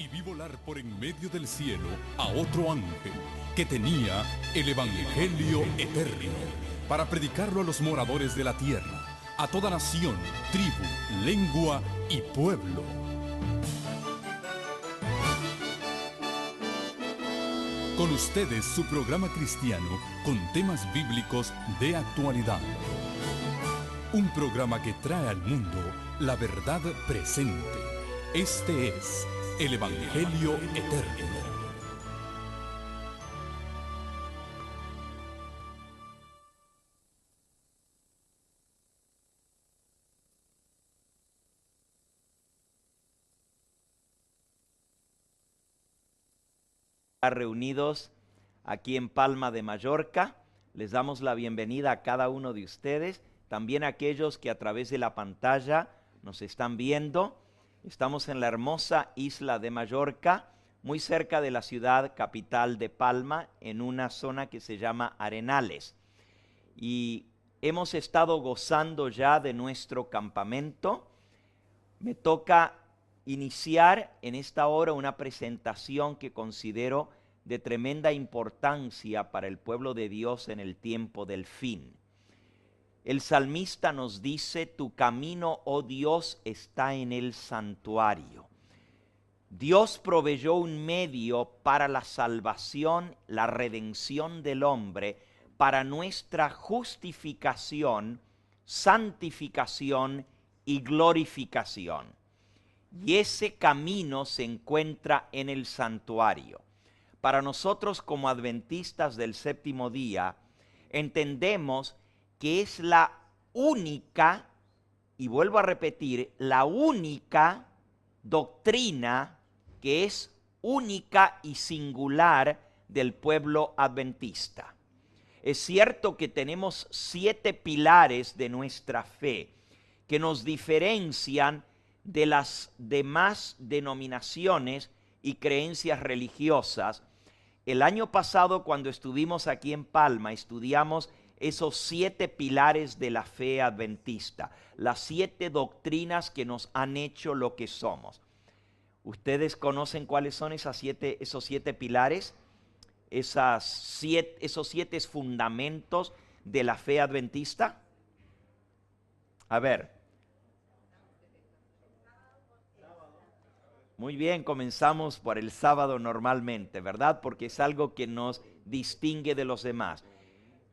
y vi volar por en medio del cielo a otro ángel que tenía el Evangelio eterno para predicarlo a los moradores de la tierra, a toda nación, tribu, lengua y pueblo. Con ustedes su programa cristiano con temas bíblicos de actualidad. Un programa que trae al mundo la verdad presente. Este es el Evangelio Eterno. Reunidos aquí en Palma de Mallorca, les damos la bienvenida a cada uno de ustedes, también a aquellos que a través de la pantalla nos están viendo. Estamos en la hermosa isla de Mallorca, muy cerca de la ciudad capital de Palma, en una zona que se llama Arenales. Y hemos estado gozando ya de nuestro campamento. Me toca iniciar en esta hora una presentación que considero de tremenda importancia para el pueblo de Dios en el tiempo del fin. El salmista nos dice: tu camino, oh Dios, está en el santuario. Dios proveyó un medio para la salvación, la redención del hombre, para nuestra justificación, santificación y glorificación. Y ese camino se encuentra en el santuario. Para nosotros como adventistas del séptimo día, entendemos que es la única, y vuelvo a repetir, la única doctrina que es única y singular del pueblo adventista. Es cierto que tenemos 7 pilares de nuestra fe que nos diferencian de las demás denominaciones y creencias religiosas. El año pasado, cuando estuvimos aquí en Palma, estudiamos esos 7 pilares de la fe adventista, las 7 doctrinas que nos han hecho lo que somos. ¿Ustedes conocen cuáles son esos 7 pilares? Esos 7 fundamentos de la fe adventista. A ver. Muy bien, comenzamos por el sábado normalmente, ¿verdad? Porque es algo que nos distingue de los demás.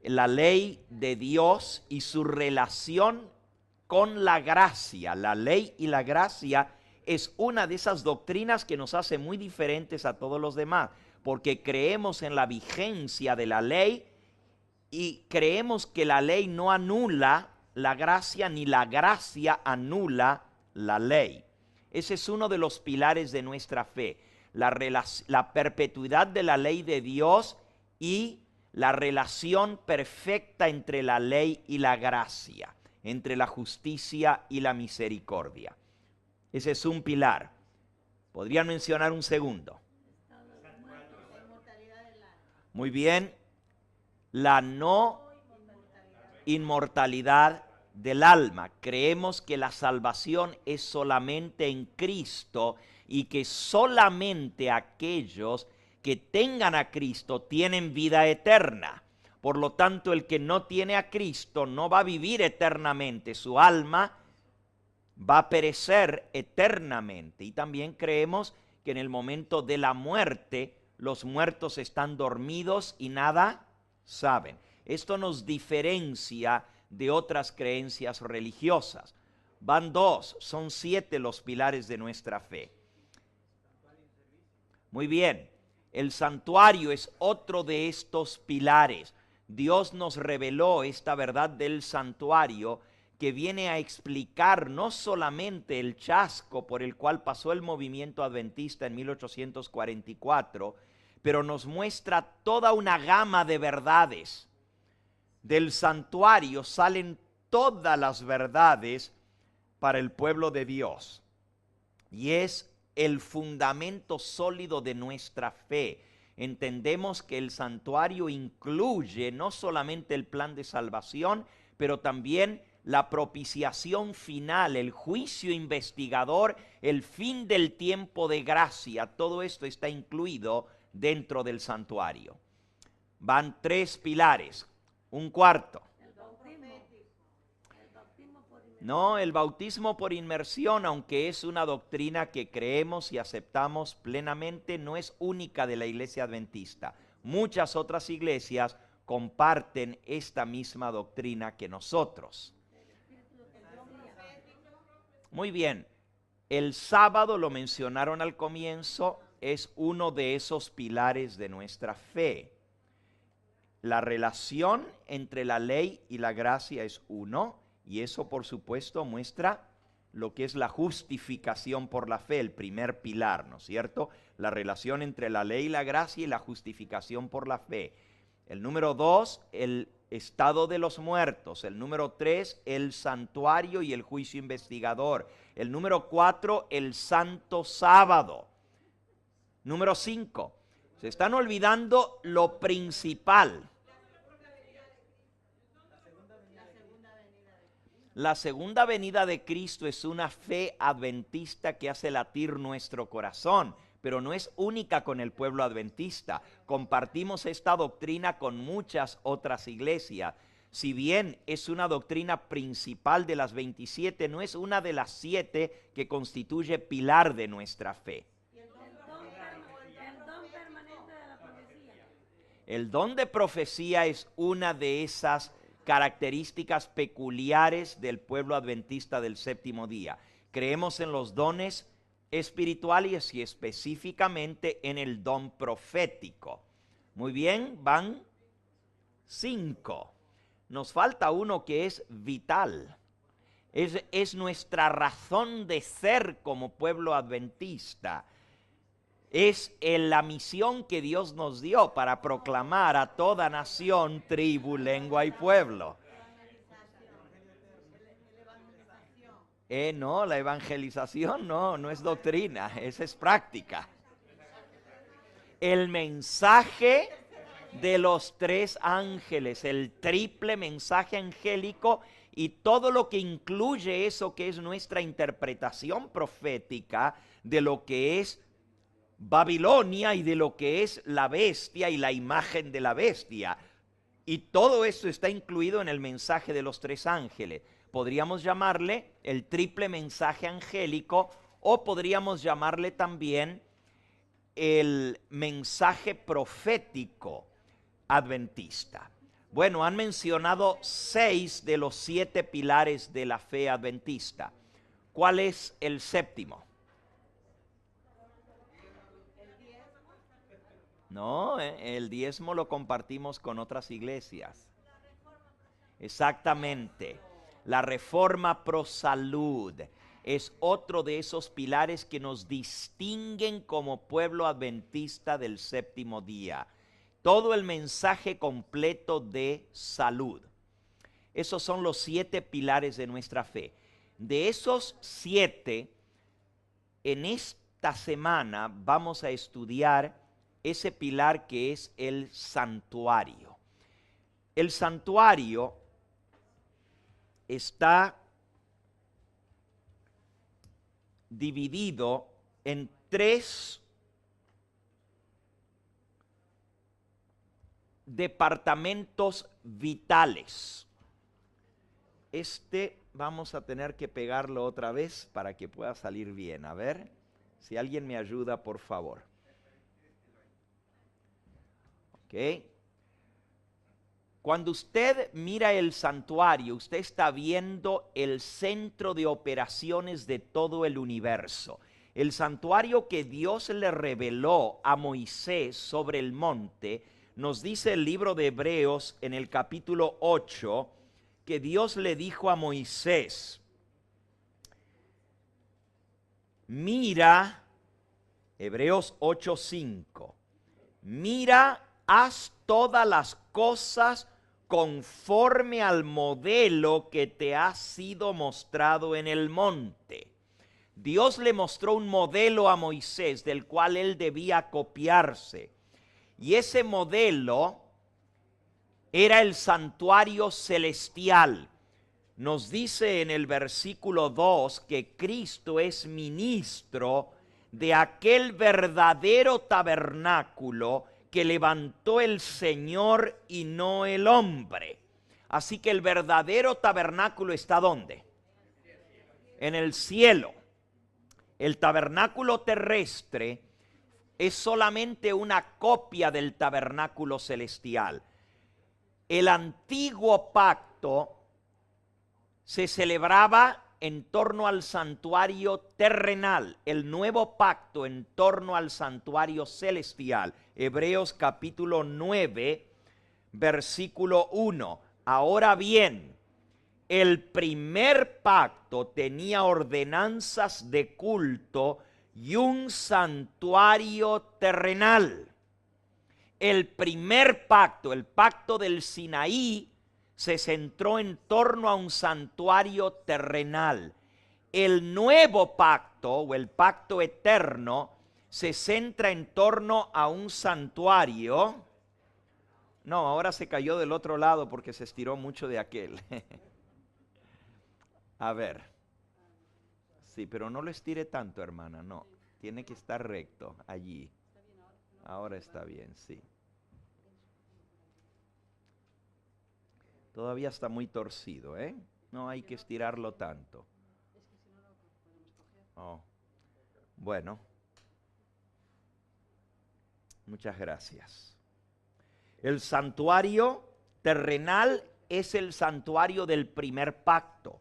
La ley de Dios y su relación con la gracia. La ley y la gracia es una de esas doctrinas que nos hace muy diferentes a todos los demás, porque creemos en la vigencia de la ley y creemos que la ley no anula la gracia, ni la gracia anula la ley. Ese es uno de los pilares de nuestra fe, la perpetuidad de la ley de Dios y la relación perfecta entre la ley y la gracia, entre la justicia y la misericordia. Ese es un pilar. ¿Podrían mencionar un segundo? Muy bien. La no inmortalidad del alma. Creemos que la salvación es solamente en Cristo y que solamente aquellos que tengan a Cristo tienen vida eterna. Por lo tanto, el que no tiene a Cristo no va a vivir eternamente. Su alma va a perecer eternamente. Y también creemos que en el momento de la muerte, los muertos están dormidos y nada saben. Esto nos diferencia de otras creencias religiosas. Van 2, son 7 los pilares de nuestra fe. Muy bien, el santuario es otro de estos pilares. Dios nos reveló esta verdad del santuario que viene a explicar no solamente el chasco por el cual pasó el movimiento adventista en 1844, pero nos muestra toda una gama de verdades. Del santuario salen todas las verdades para el pueblo de Dios. Y es el fundamento sólido de nuestra fe. Entendemos que el santuario incluye no solamente el plan de salvación, pero también la propiciación final, el juicio investigador, el fin del tiempo de gracia, todo esto está incluido dentro del santuario. Van 3 pilares, un cuarto. No, el bautismo por inmersión, aunque es una doctrina que creemos y aceptamos plenamente, no es única de la Iglesia Adventista. Muchas otras iglesias comparten esta misma doctrina que nosotros. Muy bien, el sábado, lo mencionaron al comienzo, es uno de esos pilares de nuestra fe. La relación entre la ley y la gracia es uno, y eso por supuesto muestra lo que es la justificación por la fe, el primer pilar, ¿no es cierto? La relación entre la ley y la gracia y la justificación por la fe. El número 2, el estado de los muertos. El número 3, el santuario y el juicio investigador. El número 4, el santo sábado. Número 5, se están olvidando lo principal. La segunda venida de Cristo es una fe adventista que hace latir nuestro corazón, pero no es única con el pueblo adventista. Compartimos esta doctrina con muchas otras iglesias. Si bien es una doctrina principal de las 27, no es una de las 7 que constituye pilar de nuestra fe. El don de profecía es una de esas características peculiares del pueblo adventista del séptimo día. Creemos en los dones espirituales y específicamente en el don profético. Muy bien, van 5. Nos falta uno que es vital. Es nuestra razón de ser como pueblo adventista. Es la misión que Dios nos dio para proclamar a toda nación, tribu, lengua y pueblo. No, la evangelización no es doctrina, esa es práctica. El mensaje de los 3 ángeles, el triple mensaje angélico y todo lo que incluye eso que es nuestra interpretación profética de lo que es Babilonia y de lo que es la bestia y la imagen de la bestia. Y todo eso está incluido en el mensaje de los 3 ángeles. Podríamos llamarle el triple mensaje angélico o podríamos llamarle también el mensaje profético adventista. Bueno, han mencionado 6 de los 7 pilares de la fe adventista. ¿Cuál es el séptimo? No, el diezmo lo compartimos con otras iglesias. Exactamente. La reforma pro salud es otro de esos pilares que nos distinguen como pueblo adventista del séptimo día. Todo el mensaje completo de salud. Esos son los 7 pilares de nuestra fe. De esos 7, en esta semana vamos a estudiar ese pilar que es el santuario. El santuario está dividido en 3 departamentos vitales. Vamos a tener que pegarlo otra vez para que pueda salir bien. A ver, si alguien me ayuda, por favor. ¿Ok? Cuando usted mira el santuario, usted está viendo el centro de operaciones de todo el universo. El santuario que Dios le reveló a Moisés sobre el monte, nos dice el libro de Hebreos en el capítulo 8, que Dios le dijo a Moisés, mira, Hebreos 8:5, mira, haz todas las cosas conforme al modelo que te ha sido mostrado en el monte. Dios le mostró un modelo a Moisés del cual él debía copiarse. Y ese modelo era el santuario celestial. nos dice en el versículo 2 que Cristo es ministro de aquel verdadero tabernáculo que levantó el Señor y no el hombre. Así que el verdadero tabernáculo está ¿dónde? En el cielo. El tabernáculo terrestre es solamente una copia del tabernáculo celestial. El antiguo pacto se celebraba en torno al santuario terrenal, el nuevo pacto en torno al santuario celestial. Hebreos capítulo 9, versículo 1. Ahora bien, el primer pacto tenía ordenanzas de culto y un santuario terrenal. El primer pacto, el pacto del Sinaí, se centró en torno a un santuario terrenal. El nuevo pacto o el pacto eterno se centra en torno a un santuario. No, ahora se cayó del otro lado porque se estiró mucho de aquel. A ver. Sí, pero no lo estire tanto, hermana, no. Tiene que estar recto allí. Ahora está bien, sí. Todavía está muy torcido, ¿eh? No hay que estirarlo tanto. Oh. Bueno. Muchas gracias. El santuario terrenal es el santuario del primer pacto.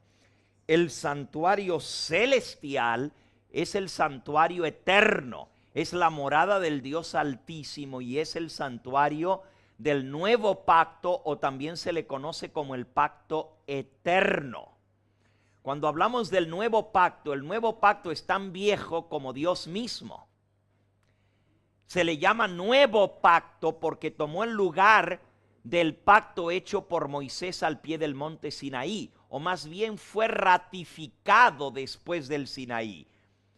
El santuario celestial es el santuario eterno. Es la morada del Dios Altísimo y es el santuario del nuevo pacto, o también se le conoce como el pacto eterno. Cuando hablamos del nuevo pacto, el nuevo pacto es tan viejo como Dios mismo. Se le llama nuevo pacto porque tomó el lugar del pacto hecho por Moisés al pie del monte Sinaí, o más bien fue ratificado después del Sinaí.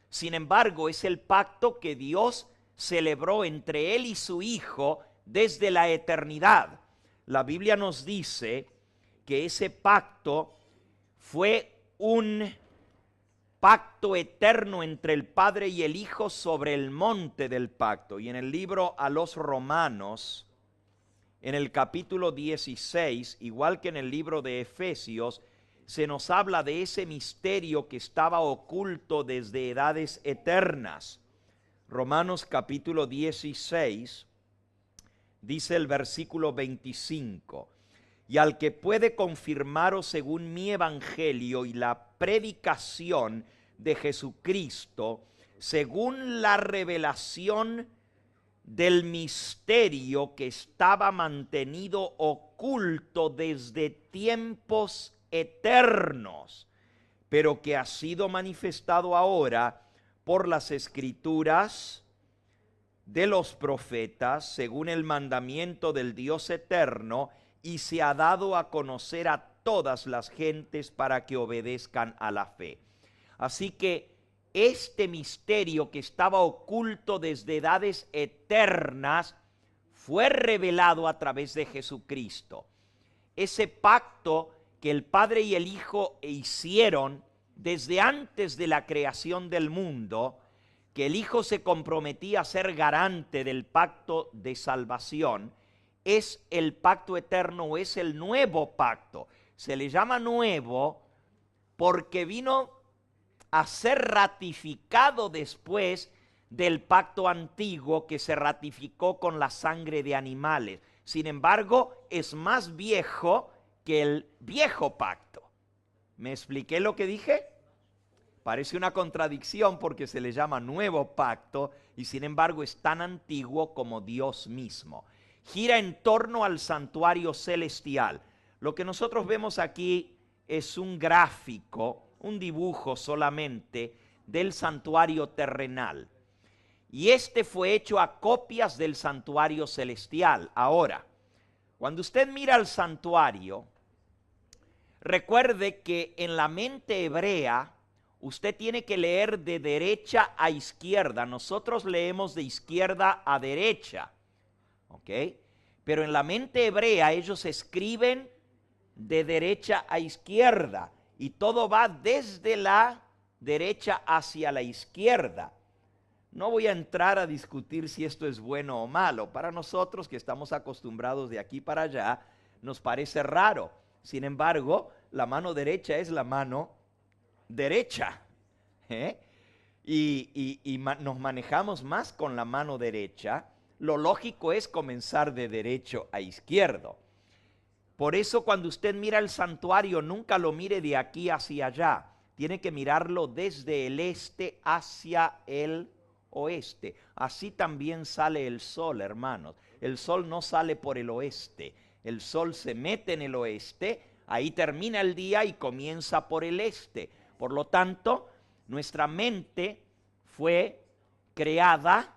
Sin embargo, es el pacto que Dios celebró entre él y su Hijo desde la eternidad. La Biblia nos dice que ese pacto fue un pacto eterno entre el Padre y el Hijo sobre el monte del pacto. Y en el libro a los Romanos, en el capítulo 16, igual que en el libro de Efesios, se nos habla de ese misterio que estaba oculto desde edades eternas. Romanos capítulo 16, dice el versículo 25, y al que puede confirmaros según mi evangelio y la predicación de Jesucristo, según la revelación del misterio que estaba mantenido oculto desde tiempos eternos, pero que ha sido manifestado ahora por las Escrituras de los profetas, según el mandamiento del Dios eterno, y se ha dado a conocer a todas las gentes para que obedezcan a la fe. Así que este misterio que estaba oculto desde edades eternas fue revelado a través de Jesucristo. Ese pacto que el Padre y el Hijo hicieron desde antes de la creación del mundo, que el Hijo se comprometía a ser garante del pacto de salvación, es el pacto eterno, es el nuevo pacto. Se le llama nuevo porque vino a ser ratificado después del pacto antiguo que se ratificó con la sangre de animales. Sin embargo, es más viejo que el viejo pacto. ¿Me expliqué lo que dije? Parece una contradicción porque se le llama nuevo pacto y sin embargo es tan antiguo como Dios mismo. Gira en torno al santuario celestial. Lo que nosotros vemos aquí es un gráfico, un dibujo solamente del santuario terrenal. Y este fue hecho a copias del santuario celestial. Ahora, cuando usted mira al santuario, recuerde que en la mente hebrea usted tiene que leer de derecha a izquierda. Nosotros leemos de izquierda a derecha, ¿ok? Pero en la mente hebrea ellos escriben de derecha a izquierda y todo va desde la derecha hacia la izquierda. No voy a entrar a discutir si esto es bueno o malo. Para nosotros que estamos acostumbrados de aquí para allá, nos parece raro. Sin embargo, la mano derecha es la mano derecha. Nos manejamos más con la mano derecha. Lo lógico es comenzar de derecho a izquierdo. Por eso cuando usted mira el santuario, nunca lo mire de aquí hacia allá. Tiene que mirarlo desde el este hacia el oeste. Así también sale el sol, hermanos. El sol no sale por el oeste. El sol se mete en el oeste, ahí termina el día y comienza por el este. Por lo tanto, nuestra mente fue creada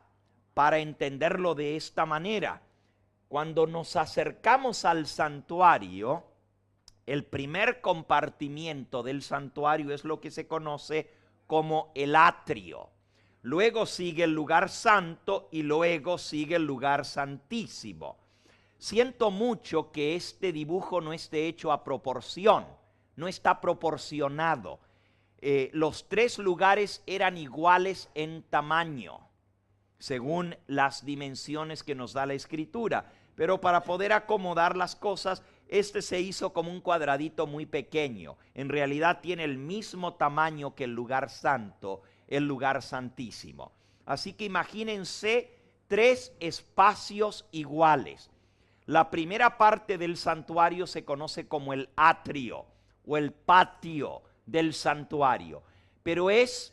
para entenderlo de esta manera. Cuando nos acercamos al santuario, el primer compartimiento del santuario es lo que se conoce como el atrio. Luego sigue el lugar santo y luego sigue el lugar santísimo. Siento mucho que este dibujo no esté hecho a proporción, no está proporcionado. Los tres lugares eran iguales en tamaño, según las dimensiones que nos da la Escritura. Pero para poder acomodar las cosas, este se hizo como un cuadradito muy pequeño. En realidad tiene el mismo tamaño que el lugar santo, el lugar santísimo. Así que imagínense tres espacios iguales. La primera parte del santuario se conoce como el atrio o el patio del santuario, pero es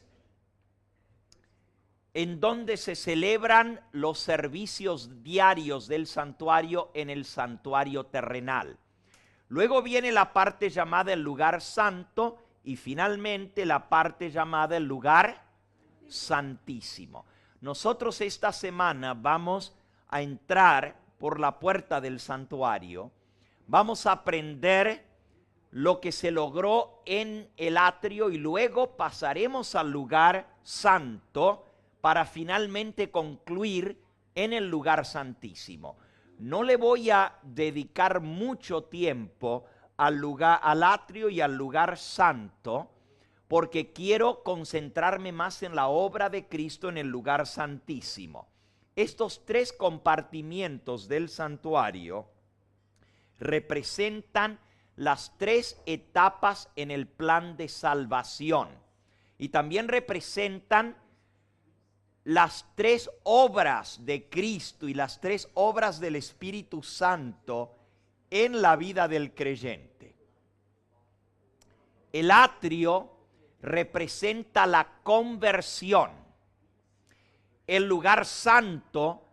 en donde se celebran los servicios diarios del santuario en el santuario terrenal. Luego viene la parte llamada el lugar santo y finalmente la parte llamada el lugar santísimo. Nosotros esta semana vamos a entrar por la puerta del santuario, vamos a aprender lo que se logró en el atrio y luego pasaremos al lugar santo para finalmente concluir en el lugar santísimo. No le voy a dedicar mucho tiempo al atrio y al lugar santo, porque quiero concentrarme más en la obra de Cristo en el lugar santísimo. Estos tres compartimientos del santuario representan las tres etapas en el plan de salvación y también representan las tres obras de Cristo y las tres obras del Espíritu Santo en la vida del creyente. El atrio representa la conversión. El lugar santo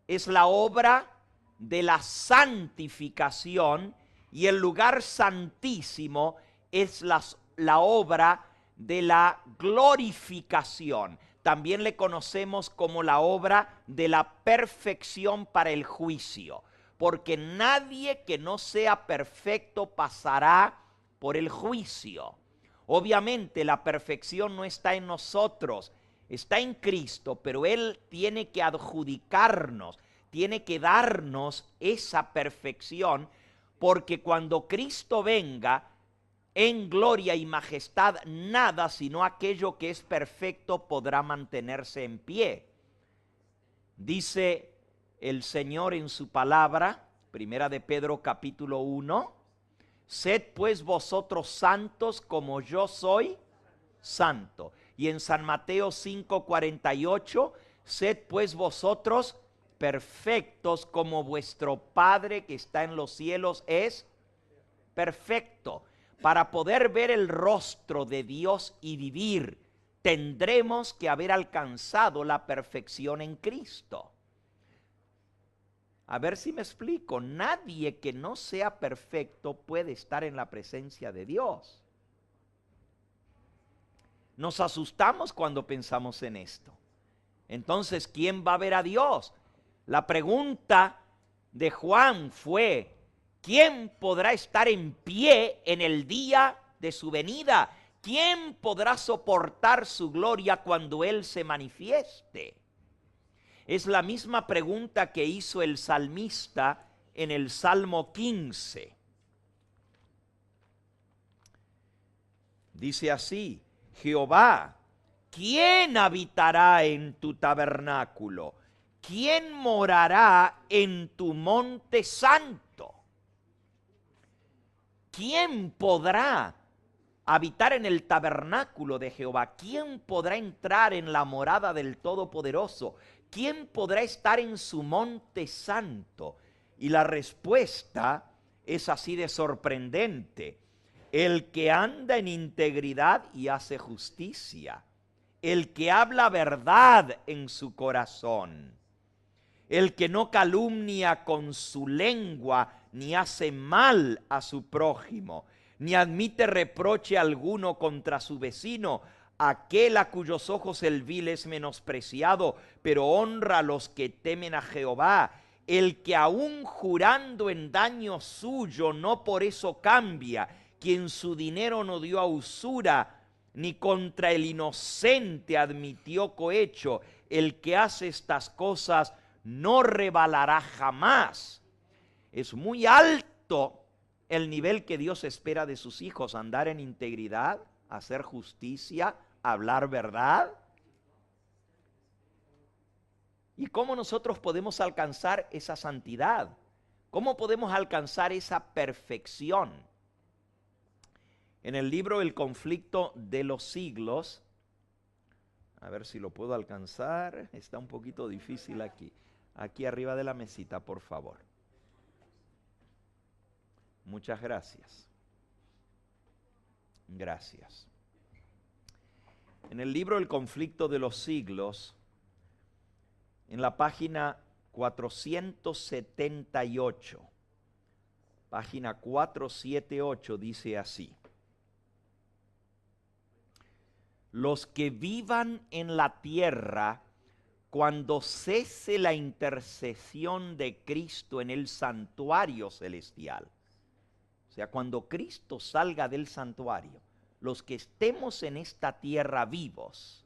es la obra de la santificación y el lugar santísimo es la obra de la glorificación. También le conocemos como la obra de la perfección para el juicio, porque nadie que no sea perfecto pasará por el juicio. Obviamente la perfección no está en nosotros, está en Cristo, pero Él tiene que adjudicarnos, tiene que darnos esa perfección, porque cuando Cristo venga en gloria y majestad, nada sino aquello que es perfecto podrá mantenerse en pie. Dice el Señor en su palabra, primera de Pedro capítulo 1, sed pues vosotros santos como yo soy santo. Y en San Mateo 5:48, sed pues vosotros perfectos como vuestro Padre que está en los cielos es perfecto. Para poder ver el rostro de Dios y vivir, tendremos que haber alcanzado la perfección en Cristo. A ver si me explico. Nadie que no sea perfecto puede estar en la presencia de Dios. Nos asustamos cuando pensamos en esto. Entonces, ¿quién va a ver a Dios? La pregunta de Juan fue: ¿quién podrá estar en pie en el día de su venida? ¿Quién podrá soportar su gloria cuando Él se manifieste? Es la misma pregunta que hizo el salmista en el Salmo 15. Dice así: Jehová, ¿quién habitará en tu tabernáculo? ¿Quién morará en tu monte santo? ¿Quién podrá habitar en el tabernáculo de Jehová? ¿Quién podrá entrar en la morada del Todopoderoso? ¿Quién podrá estar en su monte santo? Y la respuesta es así de sorprendente: el que anda en integridad y hace justicia, el que habla verdad en su corazón, el que no calumnia con su lengua, ni hace mal a su prójimo, ni admite reproche alguno contra su vecino, aquel a cuyos ojos el vil es menospreciado, pero honra a los que temen a Jehová, el que aun jurando en daño suyo no por eso cambia, quien su dinero no dio a usura, ni contra el inocente admitió cohecho, el que hace estas cosas no rebalará jamás. Es muy alto el nivel que Dios espera de sus hijos: andar en integridad, hacer justicia, hablar verdad. ¿Y cómo nosotros podemos alcanzar esa santidad? ¿Cómo podemos alcanzar esa perfección? En el libro El conflicto de los siglos, a ver si lo puedo alcanzar, está un poquito difícil aquí. Aquí arriba de la mesita, por favor. Muchas gracias. Gracias. En el libro El conflicto de los siglos, en la página 478, página 478, dice así: los que vivan en la tierra, cuando cese la intercesión de Cristo en el santuario celestial, o sea, cuando Cristo salga del santuario, los que estemos en esta tierra vivos,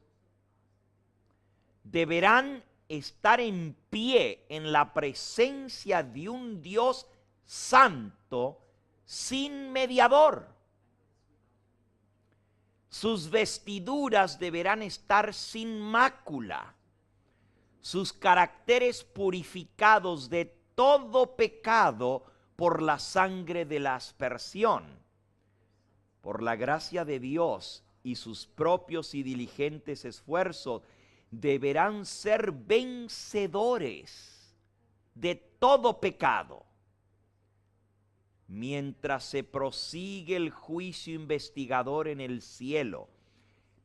deberán estar en pie en la presencia de un Dios santo, sin mediador. Sus vestiduras deberán estar sin mácula, sus caracteres purificados de todo pecado por la sangre de la aspersión. Por la gracia de Dios y sus propios y diligentes esfuerzos, deberán ser vencedores de todo pecado. Mientras se prosigue el juicio investigador en el cielo,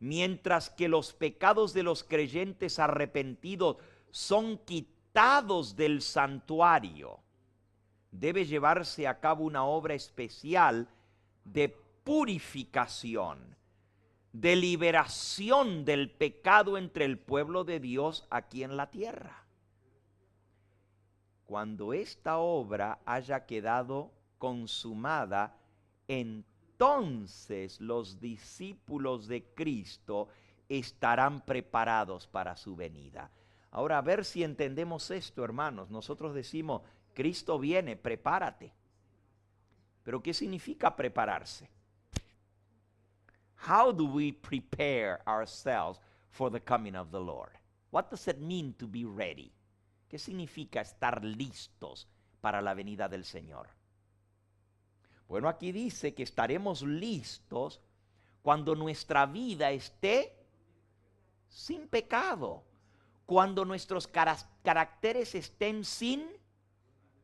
mientras que los pecados de los creyentes arrepentidos son quitados del santuario, debe llevarse a cabo una obra especial de purificación, de liberación del pecado entre el pueblo de Dios aquí en la tierra. Cuando esta obra haya quedado consumada, entonces los discípulos de Cristo estarán preparados para su venida. Ahora, a ver si entendemos esto, hermanos. Nosotros decimos: Cristo viene, prepárate. ¿Pero qué significa prepararse? How do we prepare ourselves for the coming of the Lord? What does it mean to be ready? ¿Qué significa estar listos para la venida del Señor? Bueno, aquí dice que estaremos listos cuando nuestra vida esté sin pecado, cuando nuestros caracteres estén sin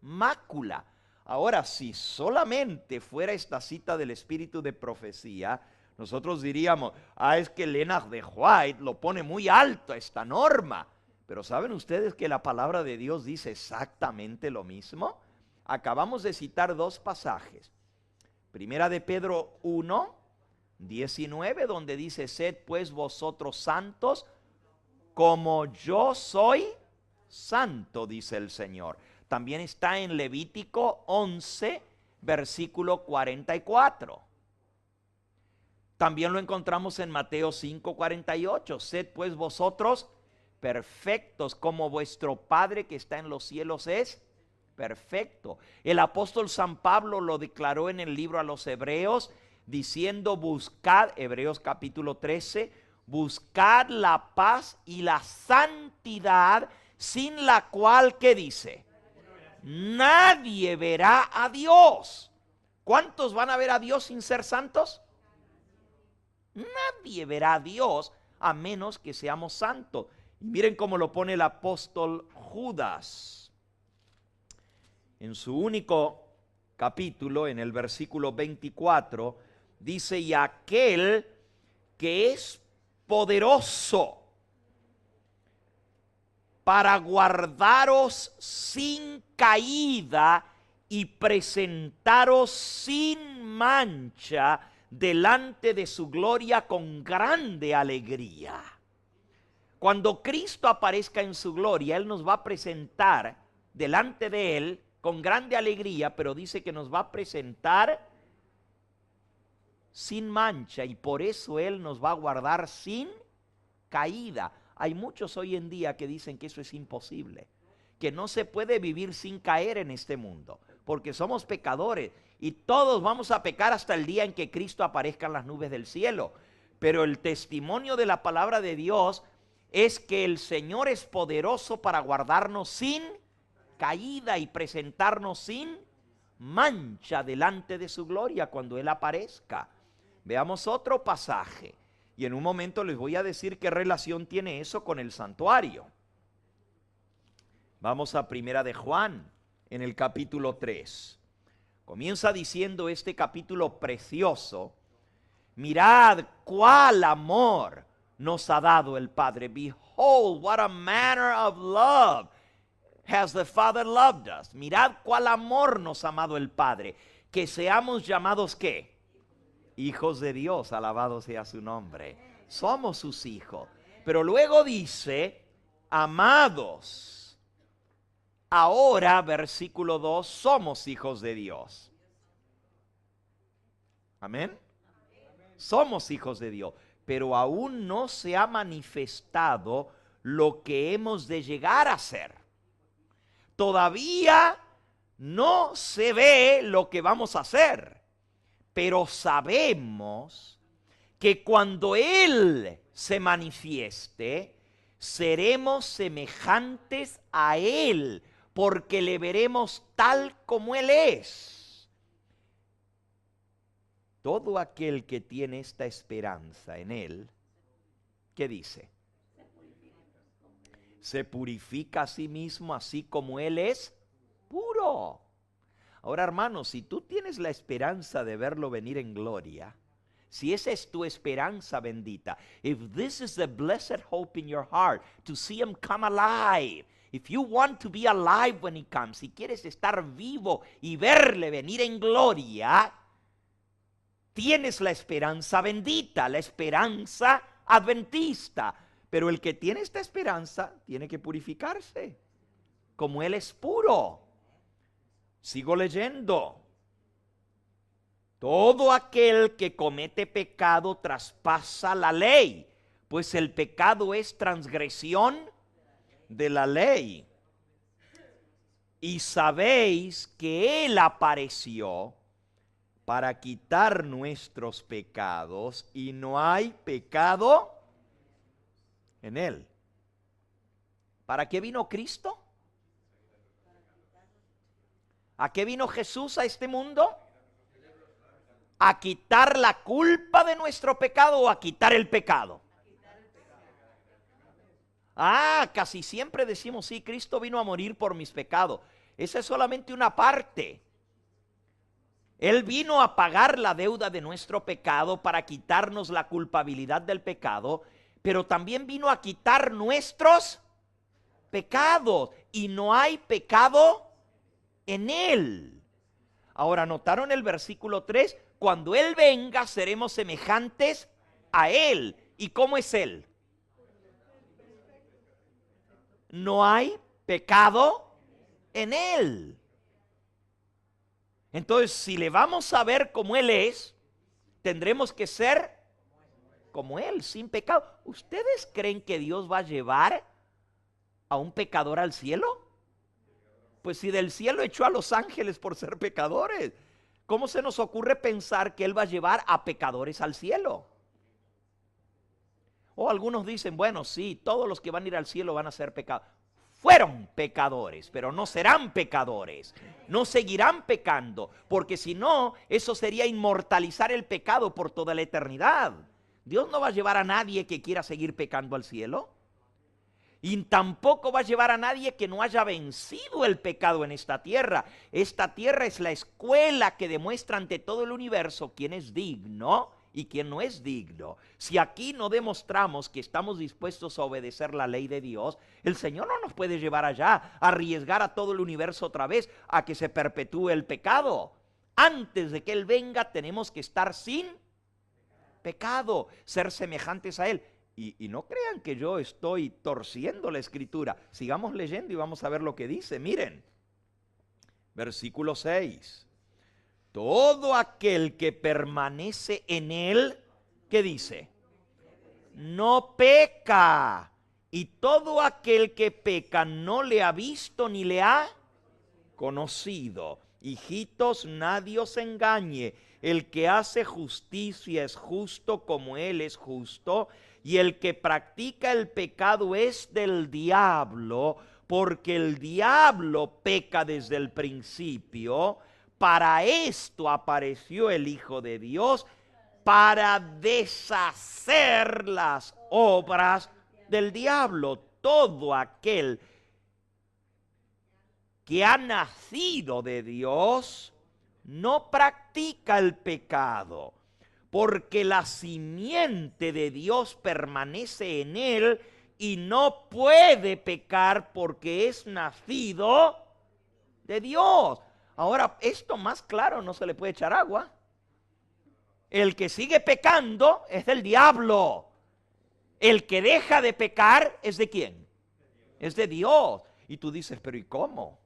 mácula. Ahora, si solamente fuera esta cita del espíritu de profecía, nosotros diríamos: es que Leonard de White lo pone muy alto a esta norma. Pero ¿saben ustedes que la palabra de Dios dice exactamente lo mismo? Acabamos de citar dos pasajes. Primera de Pedro 1, 19, donde dice: sed pues vosotros santos, como yo soy santo, dice el Señor. También está en Levítico 11, versículo 44. También lo encontramos en Mateo 5, 48. Sed pues vosotros perfectos, como vuestro Padre que está en los cielos es perfecto. El apóstol San Pablo lo declaró en el libro a los Hebreos: diciendo buscad, Hebreos capítulo 13, buscad la paz y la santidad, sin la cual, ¿qué dice? Nadie verá a Dios. ¿Cuántos van a ver a Dios sin ser santos? Nadie verá a Dios a menos que seamos santos. Y miren cómo lo pone el apóstol Judas. En su único capítulo, en el versículo 24, dice, y aquel que es poderoso para guardaros sin caída y presentaros sin mancha delante de su gloria con grande alegría. Cuando Cristo aparezca en su gloria, Él nos va a presentar delante de Él con grande alegría, pero dice que nos va a presentar sin mancha, y por eso Él nos va a guardar sin caída. Hay muchos hoy en día que dicen que eso es imposible, que no se puede vivir sin caer en este mundo, porque somos pecadores y todos vamos a pecar hasta el día en que Cristo aparezca en las nubes del cielo. Pero el testimonio de la palabra de Dios es que el Señor es poderoso para guardarnos sin caída y presentarnos sin mancha delante de su gloria cuando Él aparezca. Veamos otro pasaje y en un momento les voy a decir qué relación tiene eso con el santuario. Vamos a Primera de Juan en el capítulo 3. Comienza diciendo este capítulo precioso: mirad cuál amor nos ha dado el Padre. Behold, what a manner of love has the Father loved us. Mirad cuál amor nos ha amado el Padre, que seamos llamados ¿qué? Hijos de Dios, alabado sea su nombre. Somos sus hijos. Pero luego dice, amados, ahora, versículo 2, somos hijos de Dios. Amén. Somos hijos de Dios, pero aún no se ha manifestado lo que hemos de llegar a ser. Todavía no se ve lo que vamos a hacer, pero sabemos que cuando Él se manifieste, seremos semejantes a Él, porque le veremos tal como Él es. Todo aquel que tiene esta esperanza en Él, ¿qué dice? Se purifica a sí mismo, así como Él es puro. Ahora, hermanos, si tú tienes la esperanza de verlo venir en gloria, si esa es tu esperanza bendita, if this is the blessed hope in your heart, to see Him come alive, if you want to be alive when He comes, si quieres estar vivo y verle venir en gloria, tienes la esperanza bendita, la esperanza adventista. Pero el que tiene esta esperanza tiene que purificarse, como Él es puro. Sigo leyendo. Todo aquel que comete pecado traspasa la ley, pues el pecado es transgresión de la ley. Y sabéis que Él apareció para quitar nuestros pecados, y no hay pecado en Él. ¿Para qué vino Cristo? ¿A qué vino Jesús a este mundo? ¿A quitar la culpa de nuestro pecado o a quitar el pecado? Casi siempre decimos, sí, Cristo vino a morir por mis pecados. Esa es solamente una parte. Él vino a pagar la deuda de nuestro pecado para quitarnos la culpabilidad del pecado, pero también vino a quitar nuestros pecados, y no hay pecado en Él. Ahora, ¿notaron el versículo 3? Cuando Él venga, seremos semejantes a Él. ¿Y cómo es Él? No hay pecado en Él. Entonces, si le vamos a ver como Él es, tendremos que ser como Él, sin pecado. ¿Ustedes creen que Dios va a llevar a un pecador al cielo? Pues si del cielo echó a los ángeles por ser pecadores. ¿Cómo se nos ocurre pensar que Él va a llevar a pecadores al cielo? O algunos dicen, bueno, sí, todos los que van a ir al cielo van a ser pecadores. Fueron pecadores, pero no serán pecadores. No seguirán pecando, porque si no, eso sería inmortalizar el pecado por toda la eternidad. Dios no va a llevar a nadie que quiera seguir pecando al cielo. Y tampoco va a llevar a nadie que no haya vencido el pecado en esta tierra. Esta tierra es la escuela que demuestra ante todo el universo quién es digno y quién no es digno. Si aquí no demostramos que estamos dispuestos a obedecer la ley de Dios, el Señor no nos puede llevar allá, a arriesgar a todo el universo otra vez a que se perpetúe el pecado. Antes de que Él venga tenemos que estar sin pecado, ser semejantes a Él. Y no crean que yo estoy torciendo la Escritura. Sigamos leyendo y vamos a ver lo que dice. Miren, versículo 6. Todo aquel que permanece en Él, ¿qué dice? No peca. Y todo aquel que peca no le ha visto ni le ha conocido. Hijitos, nadie os engañe. El que hace justicia es justo como Él es justo. Y el que practica el pecado es del diablo, porque el diablo peca desde el principio. Para esto apareció el Hijo de Dios, para deshacer las obras del diablo. Todo aquel que ha nacido de Dios no practica el pecado, porque la simiente de Dios permanece en él y no puede pecar porque es nacido de Dios. Ahora, esto más claro no se le puede echar agua. El que sigue pecando es del diablo. El que deja de pecar es de ¿quién? Es de Dios. Y tú dices, pero ¿y cómo?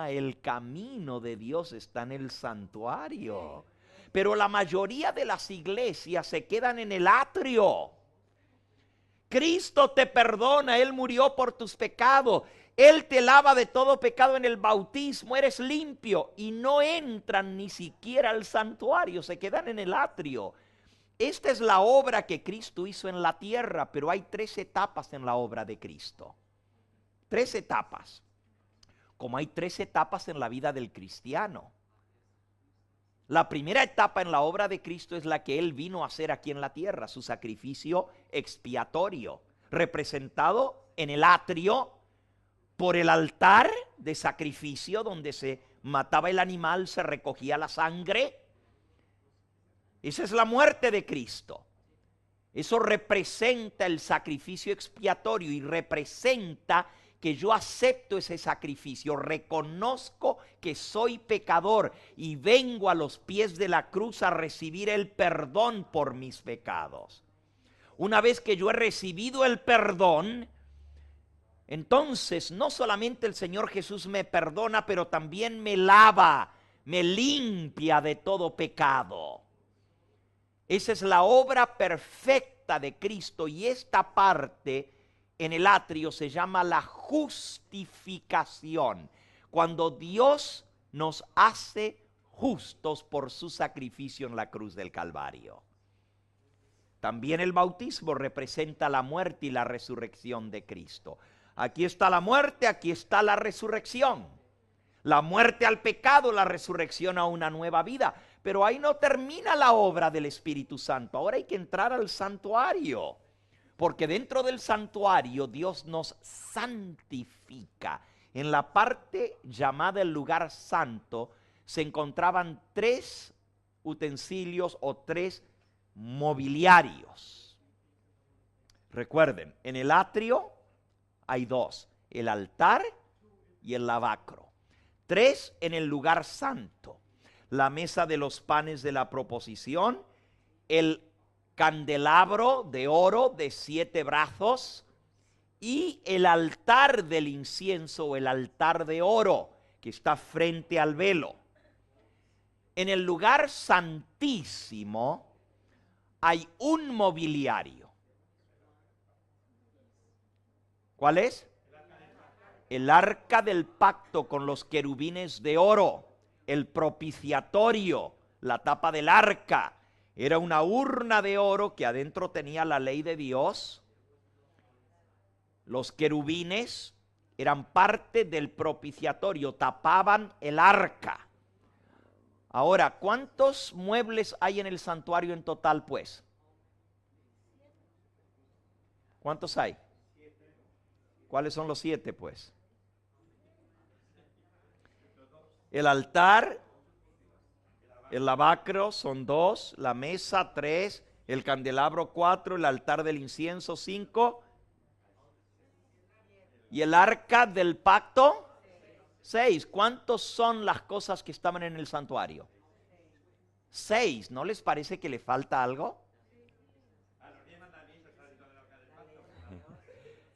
El camino de Dios está en el santuario. Pero la mayoría de las iglesias se quedan en el atrio. Cristo te perdona, Él murió por tus pecados. Él te lava de todo pecado en el bautismo, eres limpio. Y no entran ni siquiera al santuario, se quedan en el atrio. Esta es la obra que Cristo hizo en la tierra, pero hay 3 etapas en la obra de Cristo. 3 etapas. Como hay 3 etapas en la vida del cristiano. La primera etapa en la obra de Cristo es la que Él vino a hacer aquí en la tierra, su sacrificio expiatorio, representado en el atrio por el altar de sacrificio donde se mataba el animal, se recogía la sangre. Esa es la muerte de Cristo. Eso representa el sacrificio expiatorio y representa que yo acepto ese sacrificio, reconozco que soy pecador y vengo a los pies de la cruz a recibir el perdón por mis pecados. Una vez que yo he recibido el perdón, entonces no solamente el Señor Jesús me perdona, pero también me lava, me limpia de todo pecado. Esa es la obra perfecta de Cristo y esta parte en el atrio se llama la justificación. Cuando Dios nos hace justos por su sacrificio en la cruz del Calvario. También el bautismo representa la muerte y la resurrección de Cristo. Aquí está la muerte, aquí está la resurrección. La muerte al pecado, la resurrección a una nueva vida. Pero ahí no termina la obra del Espíritu Santo. Ahora hay que entrar al santuario. Porque dentro del santuario Dios nos santifica. En la parte llamada el lugar santo se encontraban 3 utensilios o 3 mobiliarios. Recuerden, en el atrio hay 2, el altar y el lavacro. 3 en el lugar santo, la mesa de los panes de la proposición, el candelabro de oro de 7 brazos y el altar del incienso o el altar de oro que está frente al velo. En el lugar santísimo hay un mobiliario. ¿Cuál es? El arca del pacto con los querubines de oro el propiciatorio, la tapa del arca. Era una urna de oro que adentro tenía la ley de Dios. Los querubines eran parte del propiciatorio, tapaban el arca. Ahora, ¿cuántos muebles hay en el santuario en total, pues? ¿Cuántos hay? ¿Cuáles son los 7, pues? El altar, el lavacro son 2, la mesa 3, el candelabro 4, el altar del incienso 5 y el arca del pacto 6. ¿Cuántos son las cosas que estaban en el santuario? 6. ¿No les parece que le falta algo?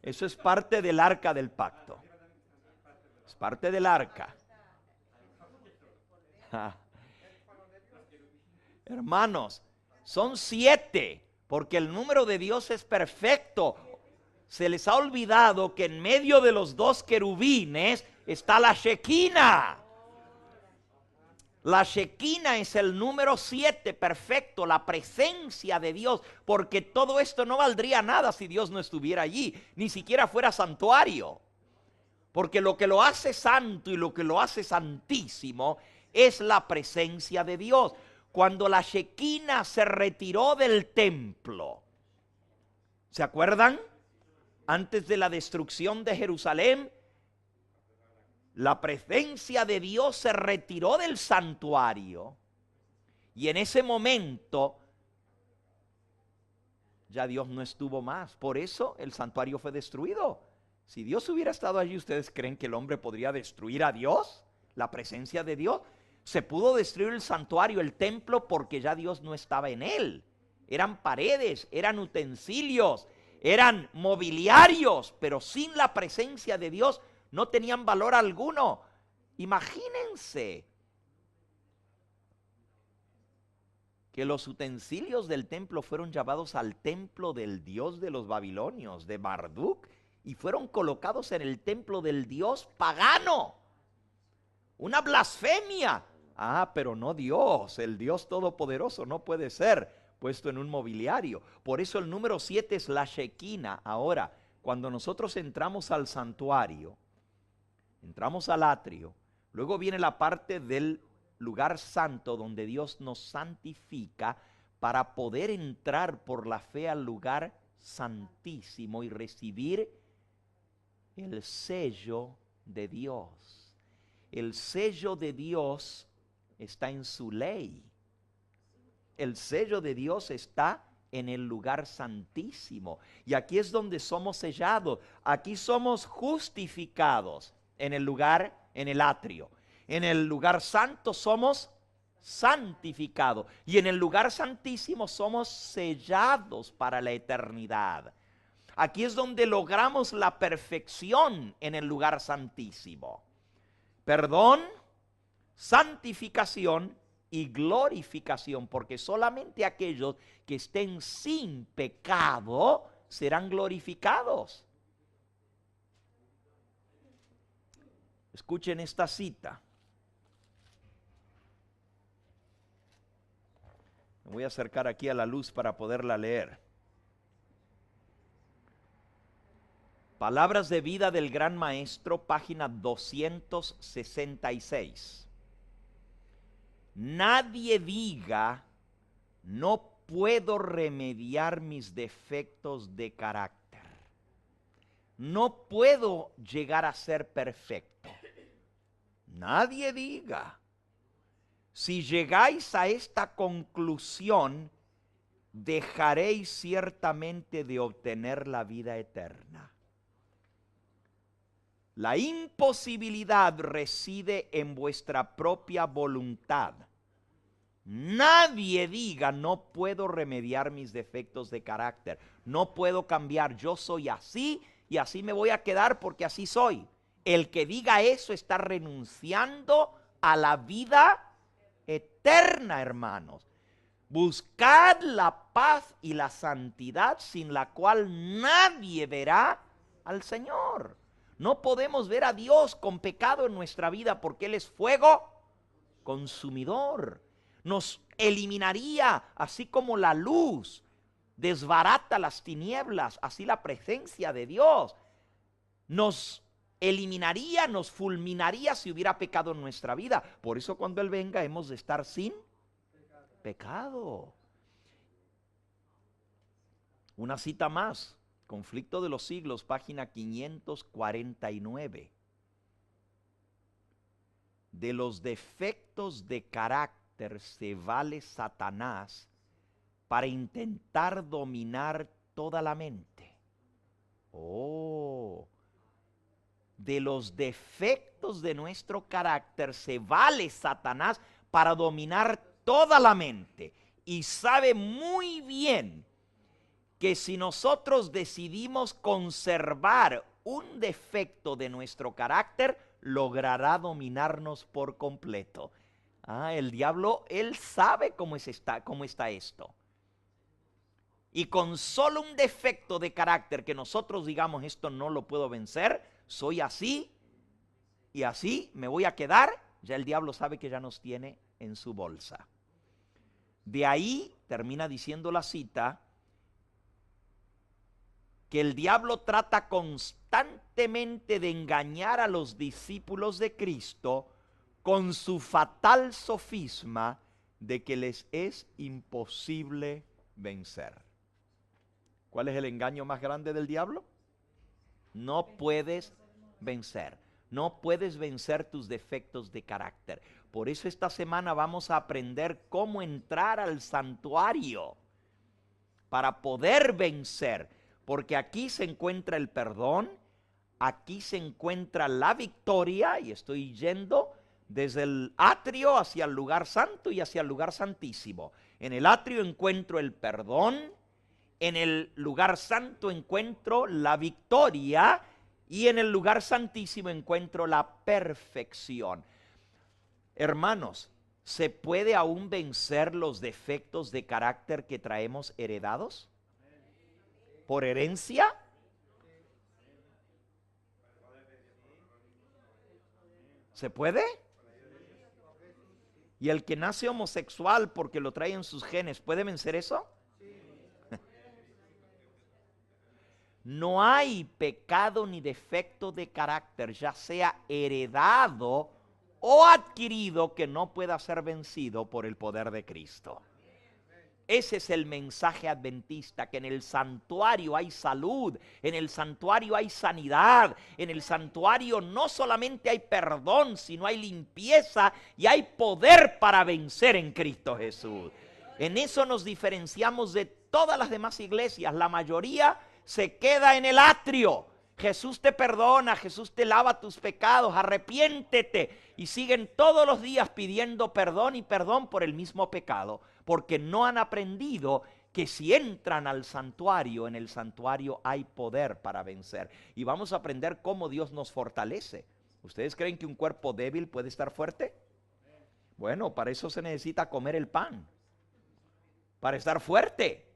Eso es parte del arca del pacto. Es parte del arca. Hermanos, son 7, porque el número de Dios es perfecto. Se les ha olvidado que en medio de los 2 querubines está la Shekinah. La Shekinah es el número 7, perfecto, la presencia de Dios, porque todo esto no valdría nada si Dios no estuviera allí, ni siquiera fuera santuario. Porque lo que lo hace santo y lo que lo hace santísimo es la presencia de Dios. Cuando la Shekinah se retiró del templo, ¿se acuerdan? Antes de la destrucción de Jerusalén, la presencia de Dios se retiró del santuario y en ese momento ya Dios no estuvo más. Por eso el santuario fue destruido. Si Dios hubiera estado allí, ¿ustedes creen que el hombre podría destruir a Dios? La presencia de Dios. Se pudo destruir el santuario, el templo, porque ya Dios no estaba en él. Eran paredes, eran utensilios, eran mobiliarios, pero sin la presencia de Dios no tenían valor alguno. Imagínense que los utensilios del templo fueron llevados al templo del dios de los babilonios, de Marduk, y fueron colocados en el templo del dios pagano. Una blasfemia. Pero no Dios, el Dios todopoderoso no puede ser puesto en un mobiliario. Por eso el número 7 es la Shekinah. Ahora, cuando nosotros entramos al santuario, entramos al atrio, luego viene la parte del lugar santo donde Dios nos santifica para poder entrar por la fe al lugar santísimo y recibir el sello de Dios. El sello de Dios está en su ley. El sello de Dios está en el lugar santísimo. Y aquí es donde somos sellados. Aquí somos justificados en el lugar, en el atrio. En el lugar santo somos santificados. Y en el lugar santísimo somos sellados para la eternidad. Aquí es donde logramos la perfección en el lugar santísimo. Perdón, santificación y glorificación, porque solamente aquellos que estén sin pecado serán glorificados. Escuchen esta cita. Me voy a acercar aquí a la luz para poderla leer. Palabras de vida del Gran Maestro, página 266. Nadie diga, no puedo remediar mis defectos de carácter. No puedo llegar a ser perfecto. Nadie diga. Si llegáis a esta conclusión, dejaréis ciertamente de obtener la vida eterna. La imposibilidad reside en vuestra propia voluntad. Nadie diga, no puedo remediar mis defectos de carácter, no puedo cambiar, yo soy así y así me voy a quedar porque así soy. El que diga eso está renunciando a la vida eterna, hermanos. Buscad la paz y la santidad sin la cual nadie verá al Señor. No podemos ver a Dios con pecado en nuestra vida porque Él es fuego consumidor. Nos eliminaría, así como la luz desbarata las tinieblas, así la presencia de Dios nos eliminaría, nos fulminaría si hubiera pecado en nuestra vida. Por eso cuando Él venga hemos de estar sin pecado. Una cita más, Conflicto de los Siglos, página 549. De los defectos de carácter se vale Satanás para intentar dominar toda la mente. De los defectos de nuestro carácter se vale Satanás para dominar toda la mente. Y sabe muy bien que si nosotros decidimos conservar un defecto de nuestro carácter, logrará dominarnos por completo. El diablo, él sabe cómo está esto. Y con solo un defecto de carácter que nosotros digamos, esto no lo puedo vencer, soy así y así me voy a quedar, ya el diablo sabe que ya nos tiene en su bolsa. De ahí termina diciendo la cita, que el diablo trata constantemente de engañar a los discípulos de Cristo con su fatal sofisma de que les es imposible vencer. ¿Cuál es el engaño más grande del diablo? No puedes vencer. No puedes vencer tus defectos de carácter. Por eso esta semana vamos a aprender cómo entrar al santuario para poder vencer. Porque aquí se encuentra el perdón, aquí se encuentra la victoria, y estoy yendo desde el atrio hacia el lugar santo y hacia el lugar santísimo. En el atrio encuentro el perdón, en el lugar santo encuentro la victoria y en el lugar santísimo encuentro la perfección. Hermanos, ¿se puede aún vencer los defectos de carácter que traemos heredados? ¿Por herencia? ¿Se puede? ¿Y el que nace homosexual porque lo trae en sus genes, puede vencer eso? No hay pecado ni defecto de carácter, ya sea heredado o adquirido, que no pueda ser vencido por el poder de Cristo. Ese es el mensaje adventista, que en el santuario hay salud, en el santuario hay sanidad, en el santuario no solamente hay perdón, sino hay limpieza y hay poder para vencer en Cristo Jesús. En eso nos diferenciamos de todas las demás iglesias. La mayoría se queda en el atrio. Jesús te perdona, Jesús te lava tus pecados, arrepiéntete. Y siguen todos los días pidiendo perdón y perdón por el mismo pecado, porque no han aprendido que si entran al santuario, en el santuario hay poder para vencer. Y vamos a aprender cómo Dios nos fortalece. ¿Ustedes creen que un cuerpo débil puede estar fuerte? Bueno, para eso se necesita comer el pan, para estar fuerte.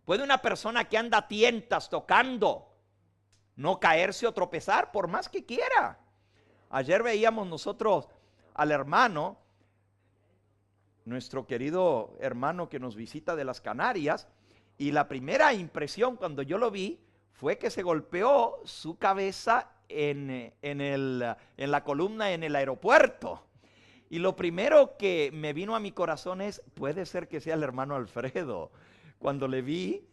¿Puede una persona que anda a tientas tocando no caerse o tropezar por más que quiera? Ayer veíamos nosotros al hermano, nuestro querido hermano que nos visita de las Canarias, y la primera impresión cuando yo lo vi fue que se golpeó su cabeza en la columna en el aeropuerto. Y lo primero que me vino a mi corazón es, puede ser que sea el hermano Alfredo. Cuando le vi,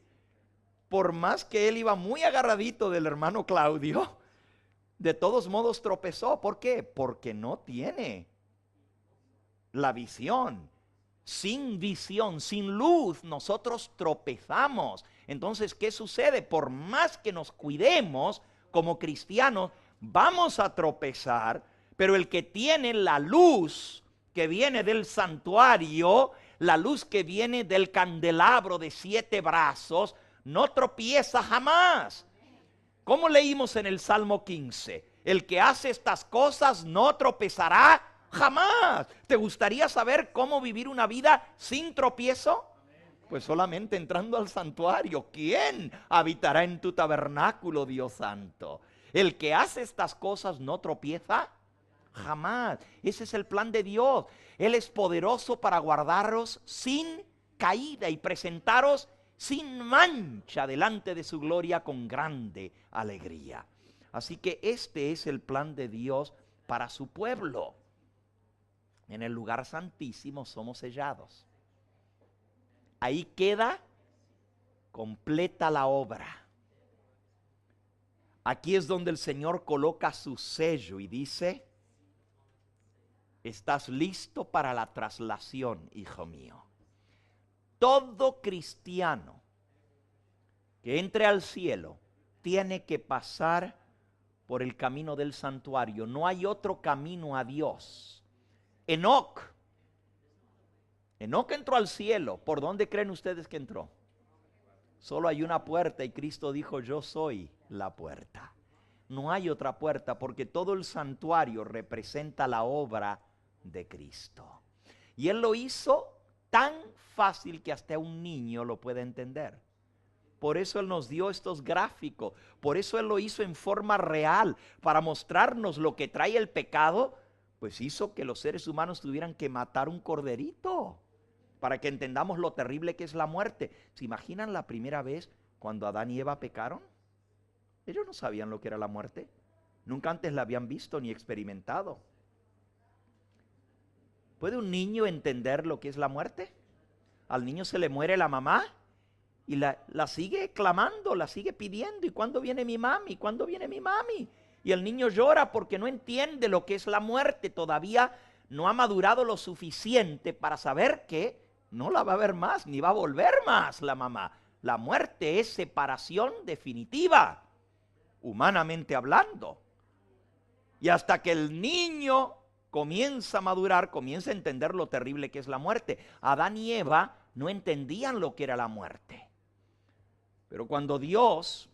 por más que él iba muy agarradito del hermano Claudio, de todos modos tropezó. ¿Por qué? Porque no tiene la visión. Sin visión, sin luz, nosotros tropezamos. Entonces, ¿qué sucede? Por más que nos cuidemos como cristianos, vamos a tropezar, pero el que tiene la luz que viene del santuario, la luz que viene del candelabro de 7 brazos, no tropieza jamás. ¿Cómo leímos en el Salmo 15? El que hace estas cosas no tropezará jamás. ¿Te gustaría saber cómo vivir una vida sin tropiezo? Pues solamente entrando al santuario. ¿Quién habitará en tu tabernáculo, Dios santo? El que hace estas cosas no tropieza Jamás. Ese es el plan de Dios. Él es poderoso para guardaros sin caída y presentaros sin mancha delante de su gloria con grande alegría. Así que este es el plan de Dios para su pueblo. En el lugar santísimo somos sellados. Ahí queda completa la obra. Aquí es donde el Señor coloca su sello y dice: estás listo para la traslación, hijo mío. Todo cristiano que entre al cielo tiene que pasar por el camino del santuario. No hay otro camino a Dios. Enoc entró al cielo. ¿Por dónde creen ustedes que entró? Solo hay una puerta y Cristo dijo: yo soy la puerta. No hay otra puerta porque todo el santuario representa la obra de Cristo. Y Él lo hizo tan fácil que hasta un niño lo puede entender. Por eso Él nos dio estos gráficos. Por eso Él lo hizo en forma real, para mostrarnos lo que trae el pecado. Pues hizo que los seres humanos tuvieran que matar un corderito, para que entendamos lo terrible que es la muerte. ¿Se imaginan la primera vez cuando Adán y Eva pecaron? Ellos no sabían lo que era la muerte. Nunca antes la habían visto ni experimentado. ¿Puede un niño entender lo que es la muerte? Al niño se le muere la mamá y la sigue clamando, la sigue pidiendo. ¿Y cuándo viene mi mami? ¿Cuándo viene mi mami? Y el niño llora porque no entiende lo que es la muerte. Todavía no ha madurado lo suficiente para saber que no la va a ver más, ni va a volver más la mamá. La muerte es separación definitiva, humanamente hablando. Y hasta que el niño comienza a madurar, comienza a entender lo terrible que es la muerte. Adán y Eva no entendían lo que era la muerte. Pero cuando Dios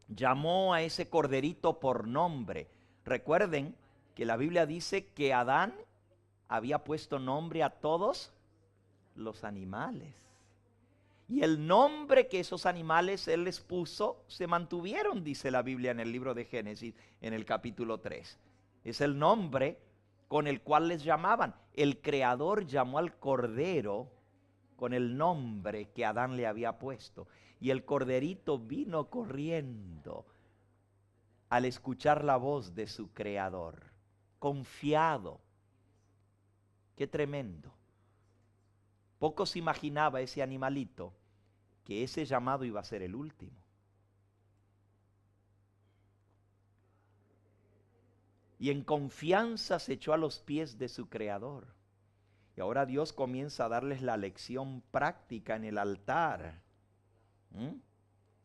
llamó a ese corderito por nombre, recuerden que la Biblia dice que Adán había puesto nombre a todos los animales. Y el nombre que esos animales Él les puso se mantuvieron, dice la Biblia en el libro de Génesis, en el capítulo 3. Es el nombre con el cual les llamaban. El Creador llamó al cordero con el nombre que Adán le había puesto. Y el corderito vino corriendo al escuchar la voz de su Creador, confiado. Qué tremendo. Poco se imaginaba ese animalito que ese llamado iba a ser el último. Y en confianza se echó a los pies de su Creador. Y ahora Dios comienza a darles la lección práctica en el altar.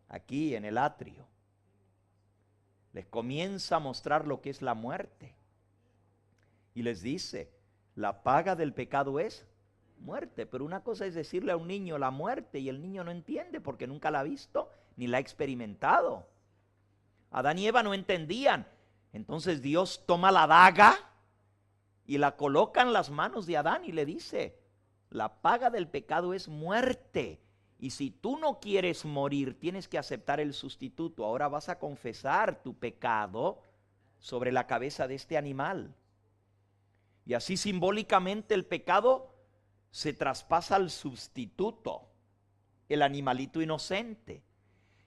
Aquí en el atrio. Les comienza a mostrar lo que es la muerte. Y les dice: la paga del pecado es muerte. Pero una cosa es decirle a un niño la muerte y el niño no entiende porque nunca la ha visto ni la ha experimentado. Adán y Eva no entendían. Entonces Dios toma la daga y la coloca en las manos de Adán y le dice: la paga del pecado es muerte. Y si tú no quieres morir, tienes que aceptar el sustituto. Ahora vas a confesar tu pecado sobre la cabeza de este animal. Y así simbólicamente el pecado se traspasa al sustituto, el animalito inocente.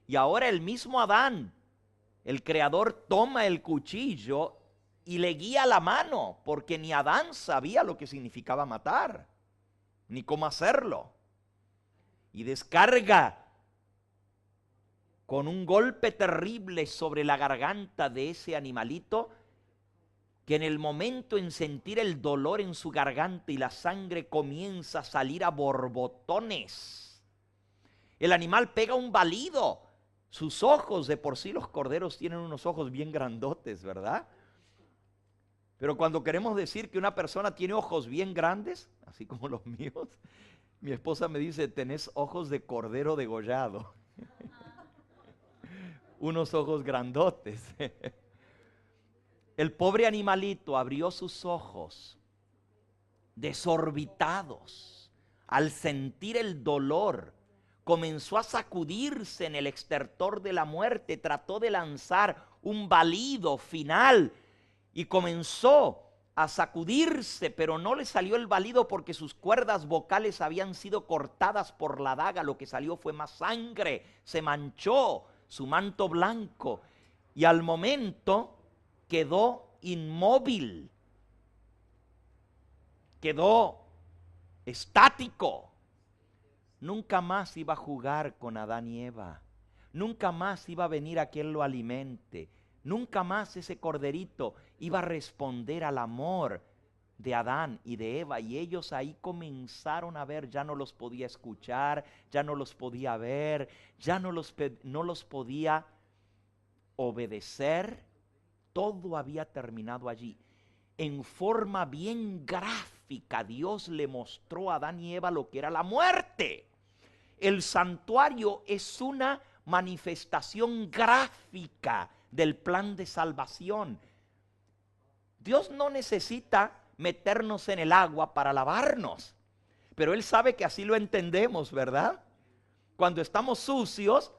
Y ahora el mismo Adán, el Creador, toma el cuchillo y le guía la mano, porque ni Adán sabía lo que significaba matar, ni cómo hacerlo. Y descarga con un golpe terrible sobre la garganta de ese animalito, que en el momento en sentir el dolor en su garganta y la sangre comienza a salir a borbotones, el animal pega un balido. Sus ojos, de por sí los corderos tienen unos ojos bien grandotes, ¿verdad? Pero cuando queremos decir que una persona tiene ojos bien grandes, así como los míos, mi esposa me dice: tenés ojos de cordero degollado. Unos ojos grandotes. El pobre animalito abrió sus ojos desorbitados al sentir el dolor. Comenzó a sacudirse en el estertor de la muerte, trató de lanzar un balido final y comenzó a sacudirse, pero no le salió el balido porque sus cuerdas vocales habían sido cortadas por la daga. Lo que salió fue más sangre, se manchó su manto blanco y al momento quedó inmóvil, quedó estático. Nunca más iba a jugar con Adán y Eva, nunca más iba a venir a quien lo alimente. Nunca más ese corderito iba a responder al amor de Adán y de Eva. Y ellos ahí comenzaron a ver, ya no los podía escuchar, ya no los podía ver, ya no los podía obedecer. Todo había terminado allí. En forma bien gráfica, Dios le mostró a Adán y Eva lo que era la muerte. El santuario es una manifestación gráfica del plan de salvación. Dios no necesita meternos en el agua para lavarnos, pero Él sabe que así lo entendemos, ¿verdad? Cuando estamos sucios,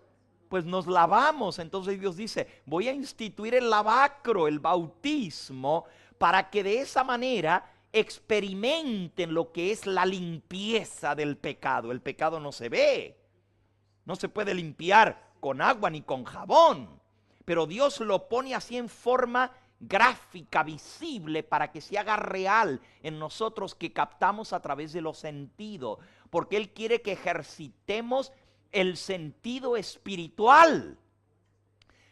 pues nos lavamos. Entonces Dios dice, voy a instituir el lavacro, el bautismo, para que de esa manera experimenten lo que es la limpieza del pecado. El pecado no se ve, no se puede limpiar con agua ni con jabón. Pero Dios lo pone así en forma gráfica, visible, para que se haga real en nosotros, que captamos a través de los sentidos. Porque Él quiere que ejercitemos el sentido espiritual.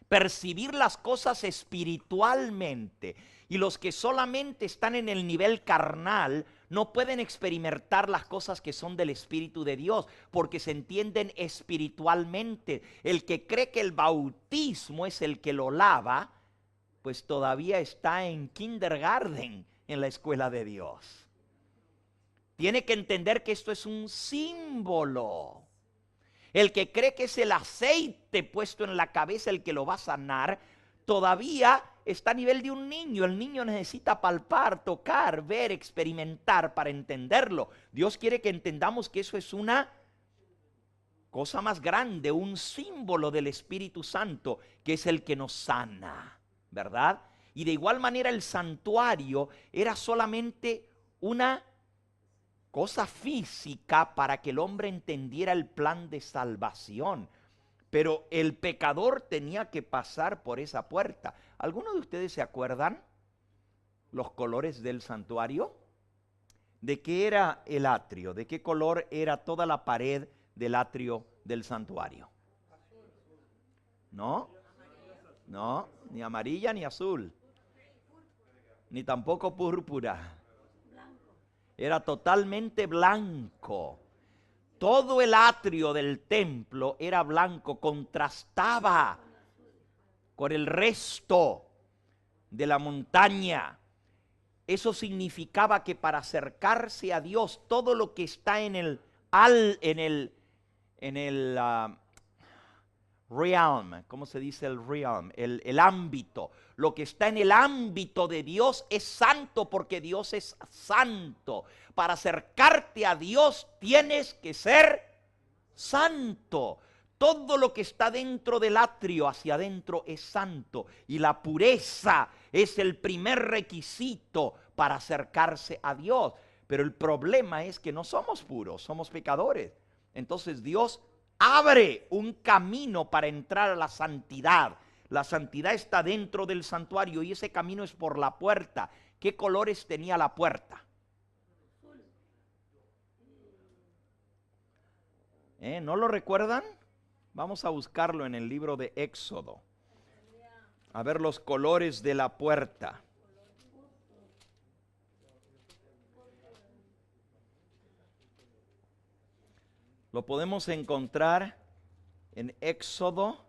Percibir las cosas espiritualmente. Y los que solamente están en el nivel carnal no pueden experimentar las cosas que son del Espíritu de Dios, porque se entienden espiritualmente. El que cree que el bautismo es el que lo lava, pues todavía está en kindergarten, en la escuela de Dios. Tiene que entender que esto es un símbolo. El que cree que es el aceite puesto en la cabeza el que lo va a sanar, todavía está a nivel de un niño. El niño necesita palpar, tocar, ver, experimentar para entenderlo. Dios quiere que entendamos que eso es una cosa más grande, un símbolo del Espíritu Santo, que es el que nos sana, ¿verdad? Y de igual manera el santuario era solamente una cosa física para que el hombre entendiera el plan de salvación. Pero el pecador tenía que pasar por esa puerta. ¿Algunos de ustedes se acuerdan los colores del santuario? ¿De qué era el atrio? ¿De qué color era toda la pared del atrio del santuario? No, no, ni amarilla ni azul, ni tampoco púrpura. Era totalmente blanco. Todo el atrio del templo era blanco, contrastaba con el resto de la montaña. Eso significaba que para acercarse a Dios, todo lo que está en el realm, ¿cómo se dice el realm? El ámbito. Lo que está en el ámbito de Dios es santo, porque Dios es santo. Para acercarte a Dios tienes que ser santo. Todo lo que está dentro del atrio hacia adentro es santo. Y la pureza es el primer requisito para acercarse a Dios. Pero el problema es que no somos puros, somos pecadores. Entonces Dios abre un camino para entrar a la santidad. La santidad está dentro del santuario y ese camino es por la puerta. ¿Qué colores tenía la puerta? ¿No lo recuerdan? Vamos a buscarlo en el libro de Éxodo. A ver los colores de la puerta. Lo podemos encontrar en Éxodo.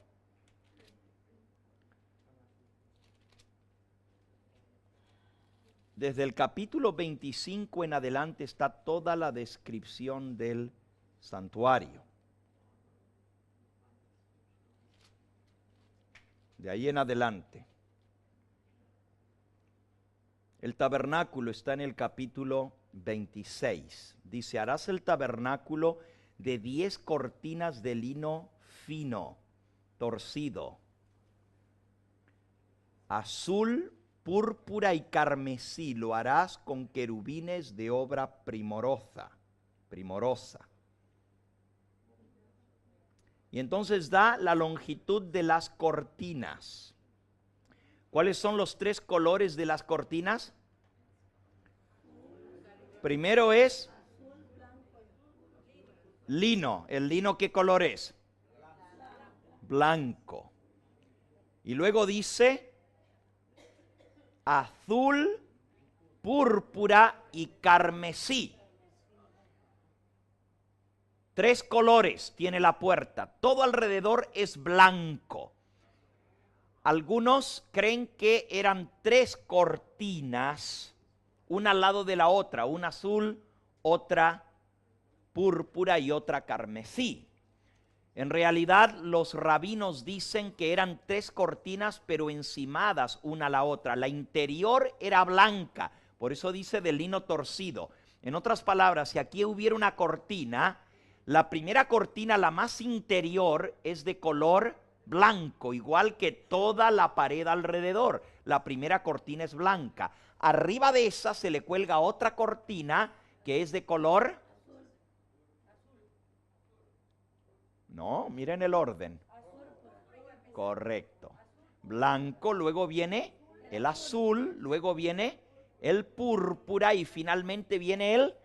Desde el capítulo 25 en adelante está toda la descripción del santuario. De ahí en adelante. El tabernáculo está en el capítulo 26. Dice, harás el tabernáculo de 10 cortinas de lino fino, torcido, azul púrpura y carmesí lo harás con querubines de obra primorosa. Y entonces da la longitud de las cortinas. ¿Cuáles son los 3 colores de las cortinas? Primero es lino. ¿El lino qué color es? Blanco. Y luego dice azul, púrpura y carmesí. 3 colores tiene la puerta. Todo alrededor es blanco. Algunos creen que eran 3 cortinas, una al lado de la otra, una azul, otra púrpura y otra carmesí. En realidad los rabinos dicen que eran 3 cortinas pero encimadas una a la otra. La interior era blanca, por eso dice de lino torcido. En otras palabras, si aquí hubiera una cortina, la primera cortina, la más interior, es de color blanco, igual que toda la pared alrededor. La primera cortina es blanca. Arriba de esa se le cuelga otra cortina que es de color... No, miren el orden. Correcto. Blanco, luego viene el azul, luego viene el púrpura y finalmente viene el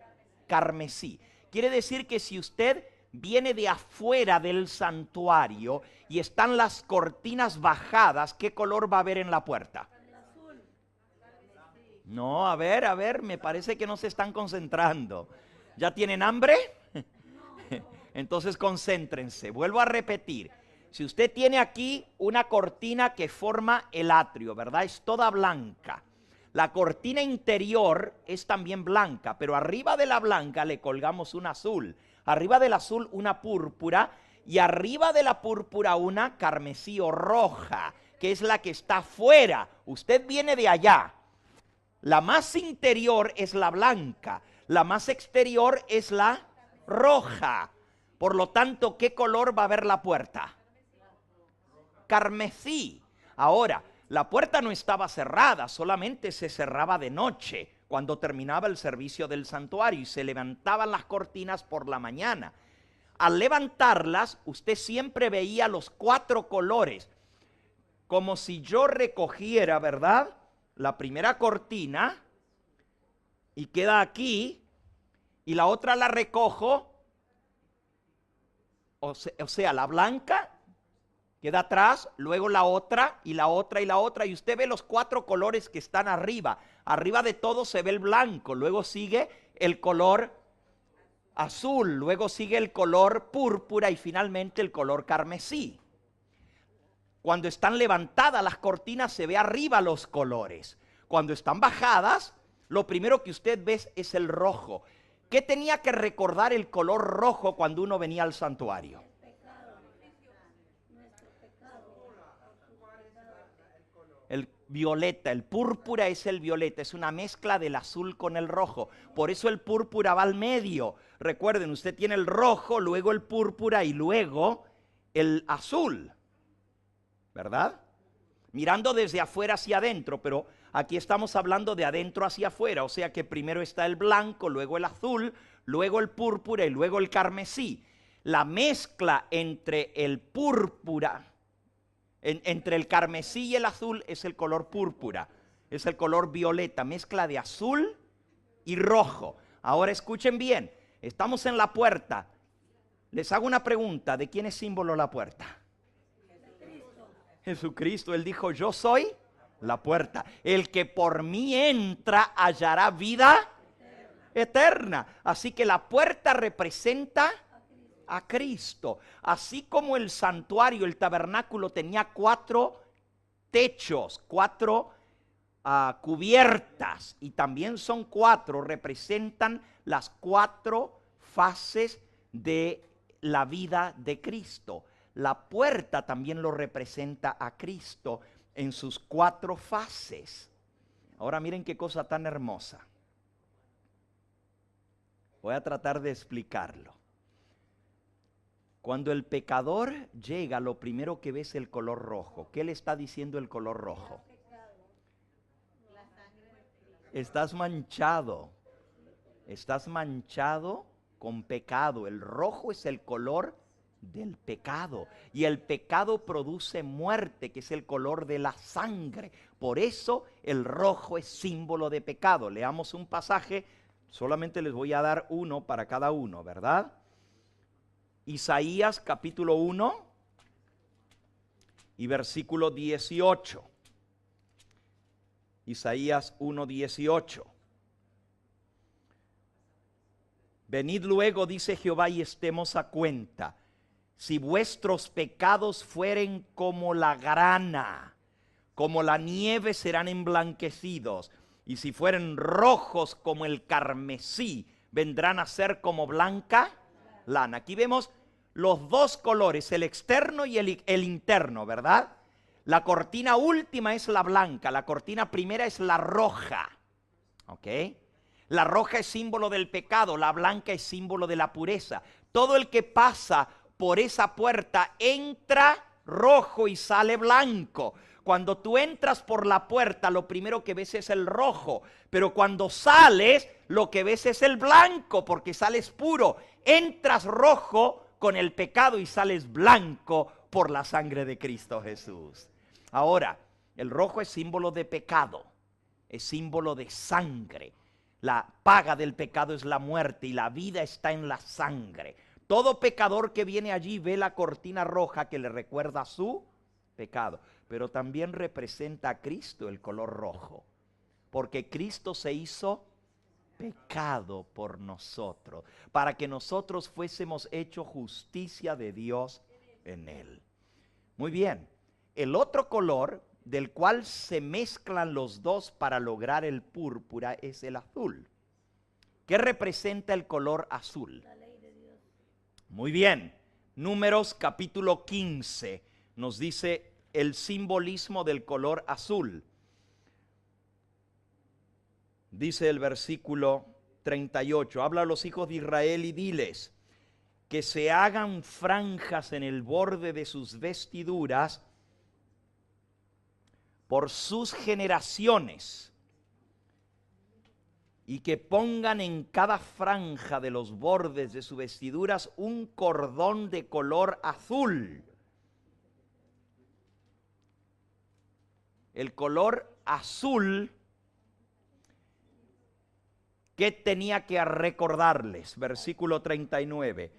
carmesí. Quiere decir que si usted viene de afuera del santuario y están las cortinas bajadas, ¿qué color va a haber en la puerta? No, a ver, me parece que no se están concentrando. ¿Ya tienen hambre? Entonces concéntrense. Vuelvo a repetir. Si usted tiene aquí una cortina que forma el atrio, ¿verdad? Es toda blanca. La cortina interior es también blanca, pero arriba de la blanca le colgamos un azul. Arriba del azul una púrpura y arriba de la púrpura una carmesí o roja, que es la que está afuera. Usted viene de allá. La más interior es la blanca, la más exterior es la roja. Por lo tanto, ¿qué color va a haber la puerta? Carmesí. Ahora, la puerta no estaba cerrada, solamente se cerraba de noche, cuando terminaba el servicio del santuario y se levantaban las cortinas por la mañana. Al levantarlas, usted siempre veía los 4 colores, como si yo recogiera, ¿verdad?, la primera cortina y queda aquí, y la otra la recojo, o sea, la blanca queda atrás, luego la otra y la otra y la otra, y usted ve los 4 colores que están arriba. Arriba de todo se ve el blanco, luego sigue el color azul, luego sigue el color púrpura y finalmente el color carmesí. Cuando están levantadas las cortinas se ve arriba los colores. Cuando están bajadas, lo primero que usted ve es el rojo. ¿Qué tenía que recordar el color rojo cuando uno venía al santuario? El violeta, el púrpura es el violeta, es una mezcla del azul con el rojo. Por eso el púrpura va al medio. Recuerden, usted tiene el rojo, luego el púrpura y luego el azul, ¿verdad? Mirando desde afuera hacia adentro, pero aquí estamos hablando de adentro hacia afuera, o sea que primero está el blanco, luego el azul, luego el púrpura y luego el carmesí. La mezcla entre el púrpura, entre el carmesí y el azul es el color púrpura, es el color violeta, mezcla de azul y rojo. Ahora escuchen bien, estamos en la puerta. Les hago una pregunta, ¿de quién es símbolo la puerta? Jesucristo, Él dijo, yo soy la puerta. El que por mí entra hallará vida eterna. Así que la puerta representa a Cristo. Así como el santuario, el tabernáculo tenía 4 techos, 4 cubiertas, y también son 4, representan las 4 fases de la vida de Cristo. La puerta también lo representa a Cristo en sus 4 fases. Ahora miren qué cosa tan hermosa. Voy a tratar de explicarlo. Cuando el pecador llega, lo primero que ve es el color rojo. ¿Qué le está diciendo el color rojo? Estás manchado. Estás manchado con pecado. El rojo es el color del pecado. Y el pecado produce muerte, que es el color de la sangre. Por eso el rojo es símbolo de pecado. Leamos un pasaje, solamente les voy a dar uno para cada uno, ¿verdad? Isaías capítulo 1 y versículo 18. Isaías 1:18. Venid luego, dice Jehová, y estemos a cuenta. Si vuestros pecados fueren como la grana, como la nieve serán emblanquecidos, y si fueren rojos como el carmesí, vendrán a ser como blanca lana. Aquí vemos los dos colores, el externo y el interno, ¿verdad? La cortina última es la blanca, la cortina primera es la roja, ¿ok? La roja es símbolo del pecado, la blanca es símbolo de la pureza. Todo el que pasa por esa puerta entra rojo y sale blanco. Cuando tú entras por la puerta, lo primero que ves es el rojo, pero cuando sales, lo que ves es el blanco, porque sales puro. Entras rojo con el pecado y sales blanco por la sangre de Cristo Jesús. Ahora, el rojo es símbolo de pecado, es símbolo de sangre. La paga del pecado es la muerte y la vida está en la sangre. Todo pecador que viene allí ve la cortina roja que le recuerda su pecado, pero también representa a Cristo el color rojo, porque Cristo se hizo pecado por nosotros, para que nosotros fuésemos hecho justicia de Dios en él. Muy bien, el otro color del cual se mezclan los dos para lograr el púrpura es el azul. ¿Qué representa el color azul? La ley de Dios. Muy bien, Números capítulo 15 nos dice el simbolismo del color azul. Dice el versículo 38, habla a los hijos de Israel y diles que se hagan franjas en el borde de sus vestiduras por sus generaciones, y que pongan en cada franja de los bordes de sus vestiduras un cordón de color azul. El color azul, ¿qué tenía que recordarles? Versículo 39.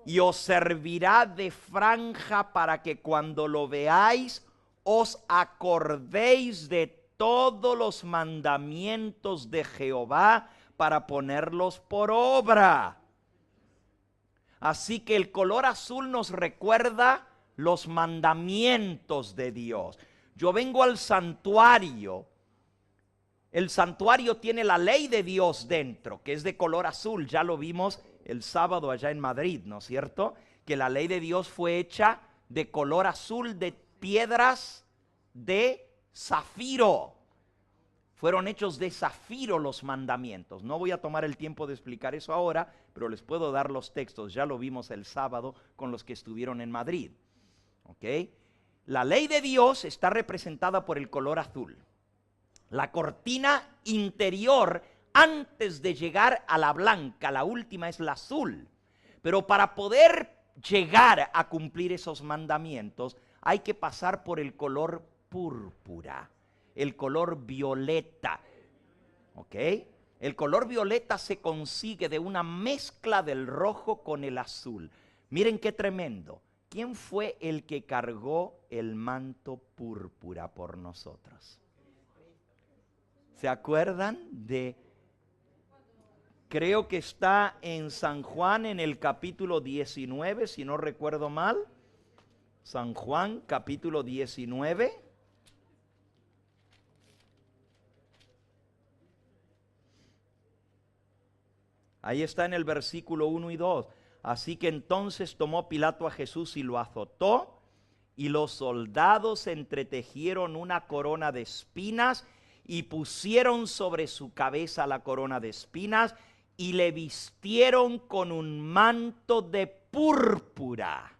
Y os servirá de franja para que cuando lo veáis os acordéis de todos los mandamientos de Jehová para ponerlos por obra. Así que el color azul nos recuerda los mandamientos de Dios. Yo vengo al santuario. El santuario tiene la ley de Dios dentro, que es de color azul. Ya lo vimos el sábado allá en Madrid, ¿no es cierto? Que la ley de Dios fue hecha de color azul, de piedras de zafiro. Fueron hechos de zafiro los mandamientos. No voy a tomar el tiempo de explicar eso ahora, pero les puedo dar los textos. Ya lo vimos el sábado con los que estuvieron en Madrid. ¿Ok? La ley de Dios está representada por el color azul. La cortina interior, antes de llegar a la blanca, la última es la azul. Pero para poder llegar a cumplir esos mandamientos, hay que pasar por el color púrpura, el color violeta. ¿Ok? El color violeta se consigue de una mezcla del rojo con el azul. Miren qué tremendo. ¿Quién fue el que cargó el manto púrpura por nosotros? ¿Se acuerdan de? Creo que está en San Juan en el capítulo 19, si no recuerdo mal. San Juan capítulo 19. Ahí está en el versículo 1 y 2. Así que entonces tomó Pilato a Jesús y lo azotó, y los soldados entretejieron una corona de espinas y pusieron sobre su cabeza la corona de espinas y le vistieron con un manto de púrpura.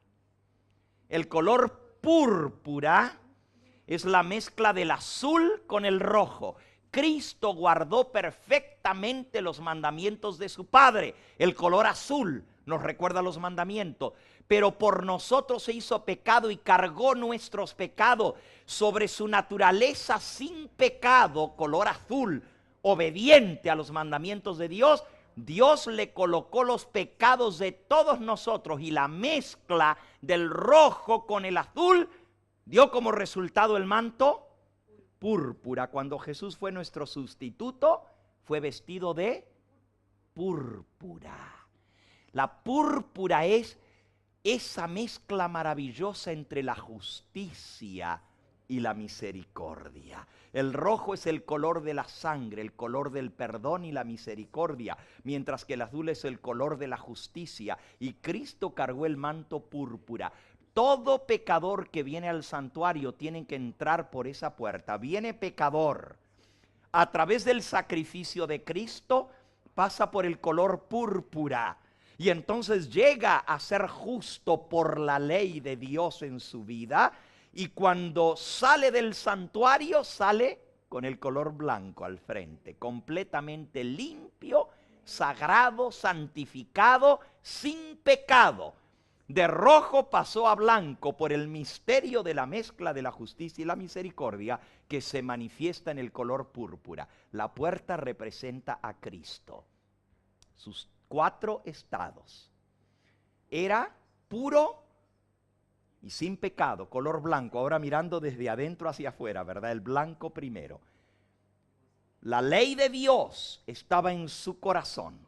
El color púrpura es la mezcla del azul con el rojo. Cristo guardó perfectamente los mandamientos de su Padre. El color azul nos recuerda los mandamientos. Pero por nosotros se hizo pecado y cargó nuestros pecados sobre su naturaleza sin pecado, color azul, obediente a los mandamientos de Dios. Dios le colocó los pecados de todos nosotros y la mezcla del rojo con el azul dio como resultado el manto púrpura. Cuando Jesús fue nuestro sustituto, fue vestido de púrpura. La púrpura es esa mezcla maravillosa entre la justicia y la misericordia. El rojo es el color de la sangre, el color del perdón y la misericordia, mientras que el azul es el color de la justicia. Y Cristo cargó el manto púrpura. Todo pecador que viene al santuario tiene que entrar por esa puerta. Viene pecador, a través del sacrificio de Cristo, pasa por el color púrpura. Y entonces llega a ser justo por la ley de Dios en su vida. Y cuando sale del santuario, sale con el color blanco al frente, completamente limpio, sagrado, santificado, sin pecado. De rojo pasó a blanco por el misterio de la mezcla de la justicia y la misericordia que se manifiesta en el color púrpura. La puerta representa a Cristo. Sus 4 estados. Era puro y sin pecado, color blanco. Ahora mirando desde adentro hacia afuera, ¿verdad? El blanco primero. La ley de Dios estaba en su corazón,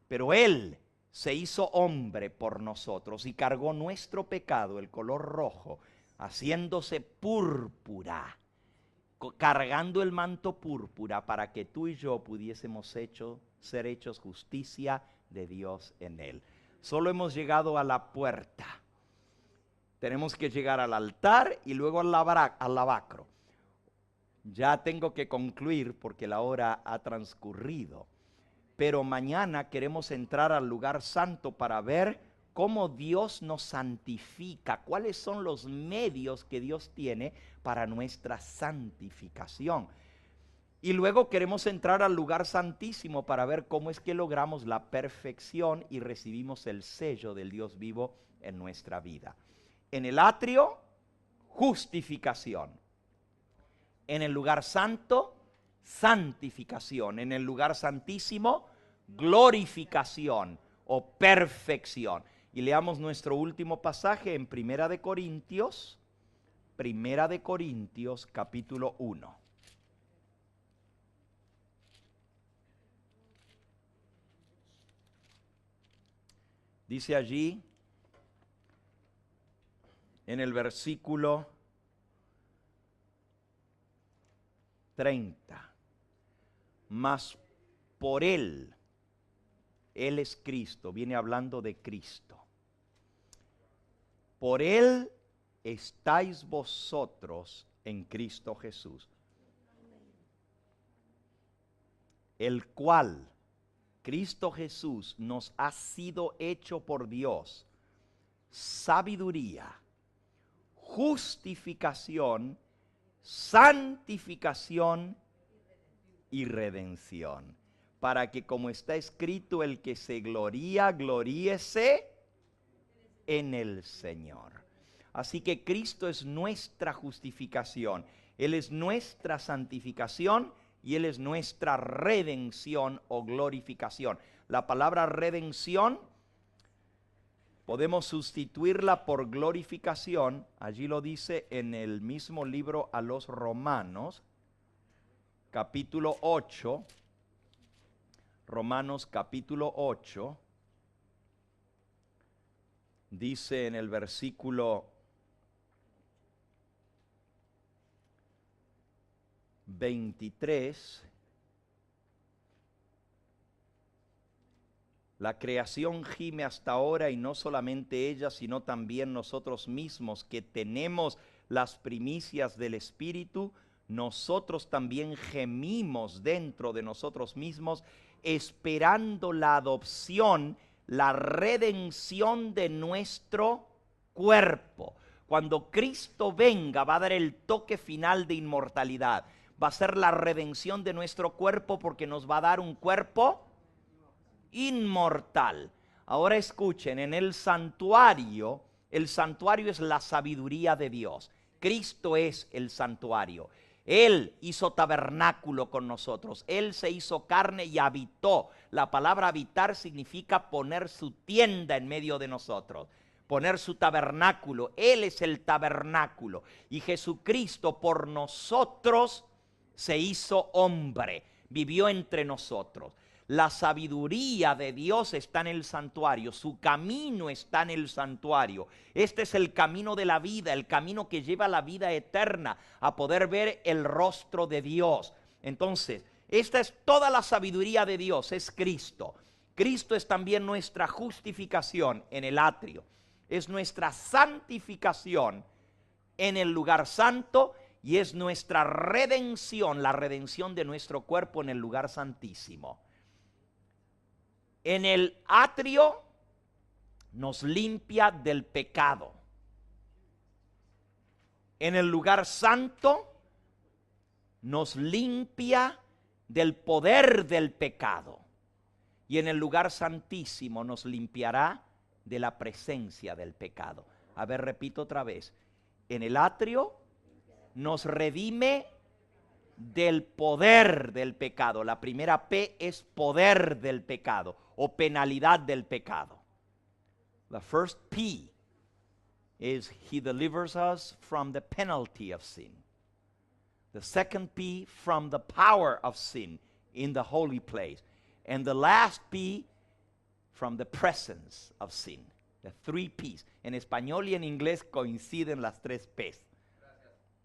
pero Él se hizo hombre por nosotros y cargó nuestro pecado, el color rojo, haciéndose púrpura, cargando el manto púrpura para que tú y yo pudiésemos ser hechos justicia de Dios en Él. Solo hemos llegado a la puerta. Tenemos que llegar al altar y luego al lavacro. Ya tengo que concluir porque la hora ha transcurrido. Pero mañana queremos entrar al lugar santo para ver cómo Dios nos santifica, cuáles son los medios que Dios tiene para nuestra santificación. Y luego queremos entrar al lugar santísimo para ver cómo es que logramos la perfección y recibimos el sello del Dios vivo en nuestra vida. En el atrio, justificación. En el lugar santo, santificación. En el lugar santísimo, glorificación o perfección. Y leamos nuestro último pasaje en Primera de Corintios capítulo 1. Dice allí en el versículo 30, mas por Él es Cristo, viene hablando de Cristo. Por Él estáis vosotros en Cristo Jesús, el cual, Cristo Jesús, nos ha sido hecho por Dios sabiduría, justificación, santificación y redención, para que, como está escrito, el que se gloría, gloríese en el Señor. Así que Cristo es nuestra justificación, Él es nuestra santificación y Él es nuestra redención o glorificación. La palabra redención podemos sustituirla por glorificación. Allí lo dice en el mismo libro a los Romanos, capítulo 8. Romanos capítulo 8. Dice en el versículo 23, la creación gime hasta ahora, y no solamente ella, sino también nosotros mismos, que tenemos las primicias del Espíritu. Nosotros también gemimos dentro de nosotros mismos, esperando la adopción, la redención de nuestro cuerpo. Cuando Cristo venga, va a dar el toque final de inmortalidad. va a ser la redención de nuestro cuerpo porque nos va a dar un cuerpo inmortal. Ahora escuchen, en el santuario es la sabiduría de Dios. Cristo es el santuario. Él hizo tabernáculo con nosotros. Él se hizo carne y habitó. La palabra habitar significa poner su tienda en medio de nosotros. Poner su tabernáculo. Él es el tabernáculo. Y Jesucristo por nosotros se hizo hombre. Vivió entre nosotros. La sabiduría de Dios está en el santuario, su camino está en el santuario. Este es el camino de la vida, el camino que lleva a la vida eterna, a poder ver el rostro de Dios. Entonces, esta es toda la sabiduría de Dios, es Cristo. Cristo es también nuestra justificación en el atrio, es nuestra santificación en el lugar santo y es nuestra redención, la redención de nuestro cuerpo en el lugar santísimo. En el atrio nos limpia del pecado. En el lugar santo nos limpia del poder del pecado. Y en el lugar santísimo nos limpiará de la presencia del pecado. A ver, repito otra vez. En el atrio nos redime del poder del pecado. La primera P es poder del pecado o penalidad del pecado. The first P is He delivers us from the penalty of sin. The second P from the power of sin in the holy place. And the last P from the presence of sin. The three P's. En español y en inglés coinciden las tres P's.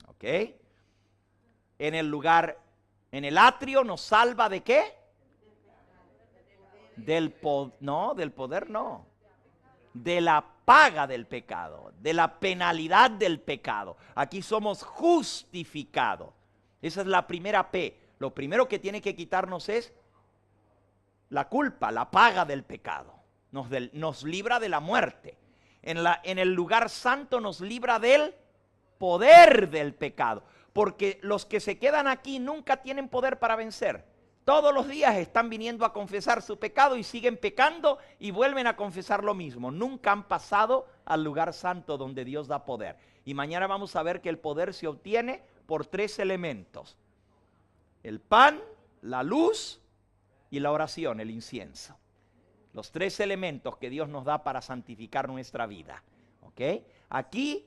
¿Ok? En el lugar, en el atrio nos salva ¿de qué? Del poder no. De la paga del pecado, de la penalidad del pecado. Aquí somos justificados. Esa es la primera P. Lo primero que tiene que quitarnos es la culpa, la paga del pecado. Nos libra de la muerte. En el lugar santo nos libra del poder del pecado. Porque los que se quedan aquí nunca tienen poder para vencer. Todos los días están viniendo a confesar su pecado y siguen pecando y vuelven a confesar lo mismo. Nunca han pasado al lugar santo donde Dios da poder. Y mañana vamos a ver que el poder se obtiene por tres elementos. El pan, la luz y la oración, el incienso. Los tres elementos que Dios nos da para santificar nuestra vida. ¿Ok? Aquí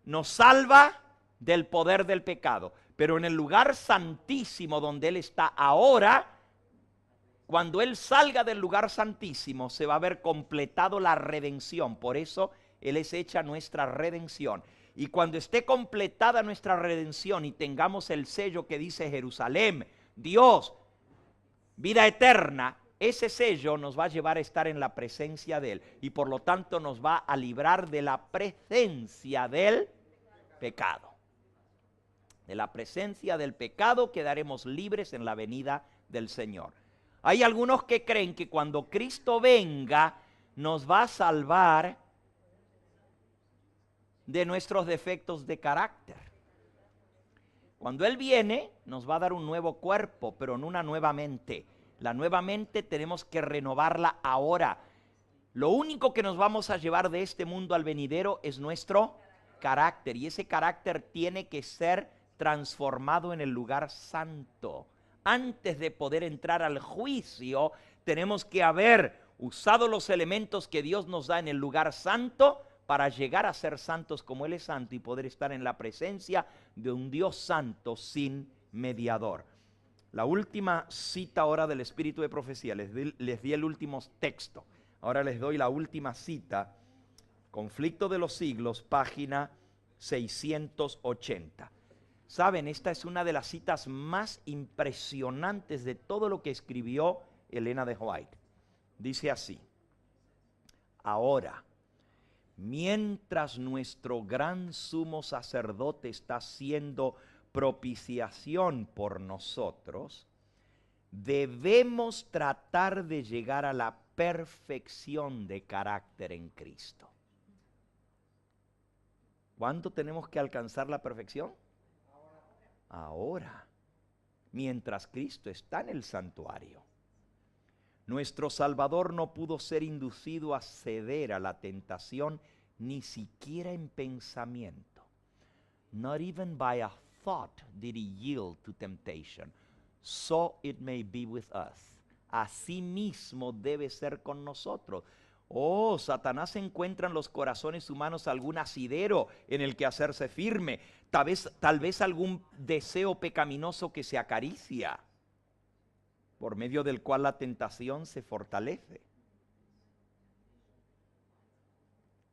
nos salva del poder del pecado. Pero en el lugar santísimo donde Él está ahora, cuando Él salga del lugar santísimo, se va a ver completado la redención. Por eso Él es hecha nuestra redención. Y cuando esté completada nuestra redención y tengamos el sello que dice Jerusalén, Dios, vida eterna, ese sello nos va a llevar a estar en la presencia de Él. Y por lo tanto nos va a librar de la presencia del pecado. De la presencia del pecado quedaremos libres en la venida del Señor. Hay algunos que creen que cuando Cristo venga nos va a salvar de nuestros defectos de carácter. Cuando Él viene nos va a dar un nuevo cuerpo, pero en una nueva mente. La nueva mente tenemos que renovarla ahora. Lo único que nos vamos a llevar de este mundo al venidero es nuestro carácter. Y ese carácter tiene que ser transformado en el lugar santo. Antes de poder entrar al juicio, tenemos que haber usado los elementos que Dios nos da en el lugar santo para llegar a ser santos como Él es santo y poder estar en la presencia de un Dios santo sin mediador. La última cita ahora del Espíritu de Profecía, les di el último texto. Ahora les doy la última cita, Conflicto de los Siglos, página 680. Saben, esta es una de las citas más impresionantes de todo lo que escribió Elena de White. Dice así: ahora, mientras nuestro gran sumo sacerdote está haciendo propiciación por nosotros, debemos tratar de llegar a la perfección de carácter en Cristo. ¿Cuándo tenemos que alcanzar la perfección? Ahora. mientras Cristo está en el santuario. Nuestro Salvador no pudo ser inducido a ceder a la tentación ni siquiera en pensamiento. Not even by a thought did he yield to temptation. So it may be with us. Así mismo debe ser con nosotros. Oh, Satanás encuentra en los corazones humanos algún asidero en el que hacerse firme, tal vez algún deseo pecaminoso que se acaricia, por medio del cual la tentación se fortalece.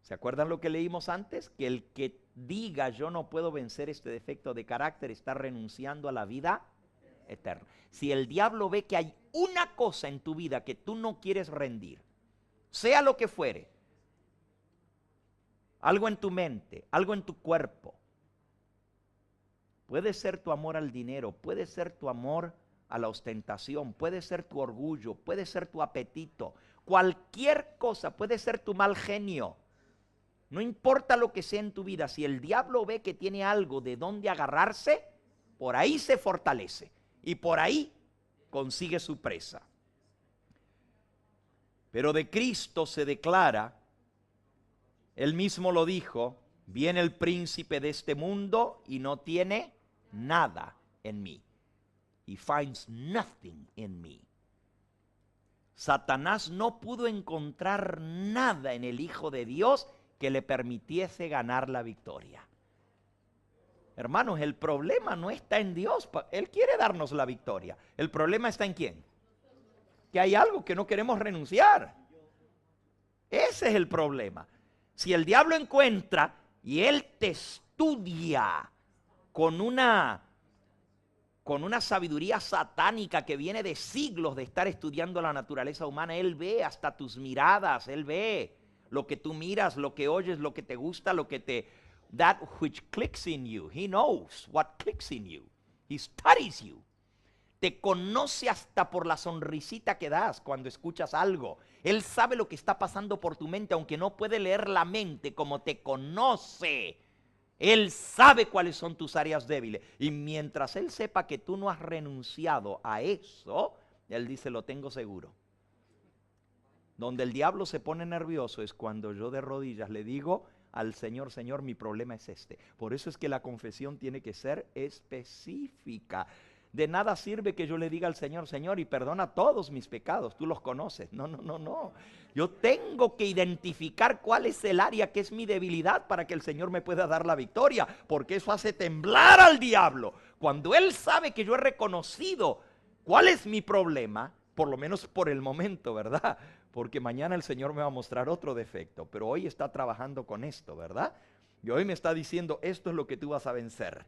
¿Se acuerdan lo que leímos antes? Que el que diga yo no puedo vencer este defecto de carácter está renunciando a la vida eterna. Si el diablo ve que hay una cosa en tu vida que tú no quieres rendir, sea lo que fuere, algo en tu mente, algo en tu cuerpo, puede ser tu amor al dinero, puede ser tu amor a la ostentación, puede ser tu orgullo, puede ser tu apetito, cualquier cosa, puede ser tu mal genio. No importa lo que sea en tu vida, si el diablo ve que tiene algo de donde agarrarse, por ahí se fortalece y por ahí consigue su presa. Pero de Cristo se declara, él mismo lo dijo, viene el príncipe de este mundo y no tiene nada en mí. He finds nothing in me. Satanás no pudo encontrar nada en el Hijo de Dios que le permitiese ganar la victoria. Hermanos, el problema no está en Dios. Él quiere darnos la victoria. El problema está en ¿quién? Que hay algo que no queremos renunciar. Ese es el problema. Si el diablo encuentra y él te estudia con una sabiduría satánica que viene de siglos de estar estudiando la naturaleza humana, él ve hasta tus miradas, él ve lo que tú miras, lo que oyes, lo que te gusta, that which clicks in you. He knows what clicks in you. He studies you. Te conoce hasta por la sonrisita que das cuando escuchas algo. Él sabe lo que está pasando por tu mente, aunque no puede leer la mente, como te conoce. Él sabe cuáles son tus áreas débiles. Y mientras él sepa que tú no has renunciado a eso, él dice, lo tengo seguro. Donde el diablo se pone nervioso es cuando yo de rodillas le digo al Señor, Señor, mi problema es este. Por eso es que la confesión tiene que ser específica. De nada sirve que yo le diga al Señor, Señor, y perdona todos mis pecados, tú los conoces. No. Yo tengo que identificar cuál es el área que es mi debilidad para que el Señor me pueda dar la victoria, porque eso hace temblar al diablo. Cuando Él sabe que yo he reconocido cuál es mi problema, por lo menos por el momento, ¿verdad? Porque mañana el Señor me va a mostrar otro defecto, pero hoy está trabajando con esto, ¿verdad? Y hoy me está diciendo, esto es lo que tú vas a vencer.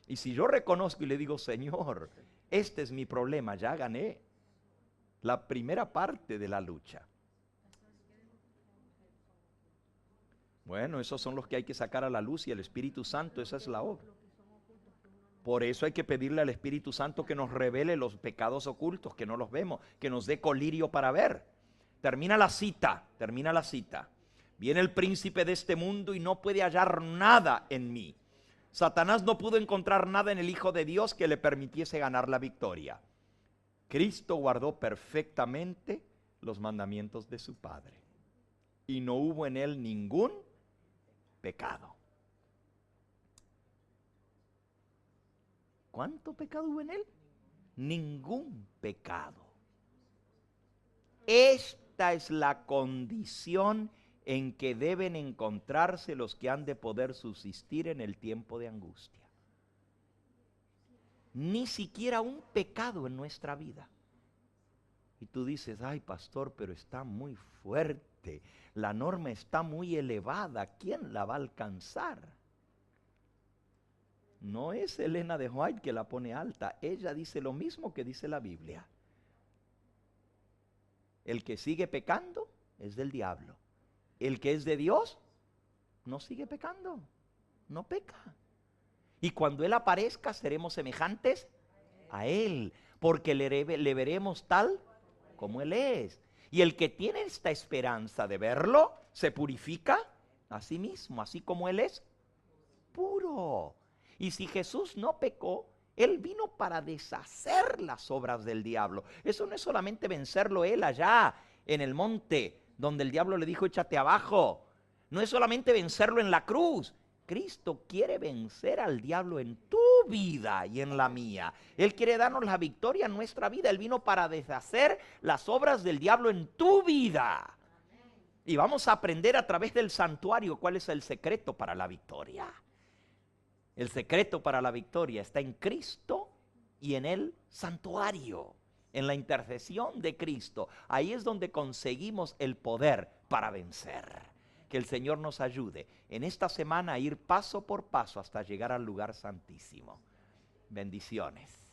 Y si yo reconozco y le digo, Señor, este es mi problema, ya gané la primera parte de la lucha. Bueno, esos son los que hay que sacar a la luz y el Espíritu Santo, esa es la obra. Por eso hay que pedirle al Espíritu Santo que nos revele los pecados ocultos, que no los vemos, que nos dé colirio para ver. Termina la cita. Viene el príncipe de este mundo y no puede hallar nada en mí. Satanás no pudo encontrar nada en el Hijo de Dios que le permitiese ganar la victoria. Cristo guardó perfectamente los mandamientos de su Padre y no hubo en él ningún pecado. ¿Cuánto pecado hubo en él? Ningún pecado. Esta es la condición en que deben encontrarse los que han de poder subsistir en el tiempo de angustia. Ni siquiera un pecado en nuestra vida. Y tú dices, ay pastor, pero está muy fuerte, la norma está muy elevada, ¿quién la va a alcanzar? No es Elena de White que la pone alta, ella dice lo mismo que dice la Biblia. El que sigue pecando es del diablo. El que es de Dios no sigue pecando, no peca. Y cuando Él aparezca seremos semejantes a Él, porque le veremos tal como Él es. Y el que tiene esta esperanza de verlo, se purifica a sí mismo, así como Él es puro. Y si Jesús no pecó, Él vino para deshacer las obras del diablo. Eso no es solamente vencerlo Él allá en el monte, donde el diablo le dijo, échate abajo. No es solamente vencerlo en la cruz. Cristo quiere vencer al diablo en tu vida y en la mía. Él quiere darnos la victoria en nuestra vida. Él vino para deshacer las obras del diablo en tu vida. Y vamos a aprender a través del santuario cuál es el secreto para la victoria. El secreto para la victoria está en Cristo y en el santuario, en la intercesión de Cristo. Ahí es donde conseguimos el poder para vencer. Que el Señor nos ayude en esta semana a ir paso por paso hasta llegar al lugar santísimo. Bendiciones.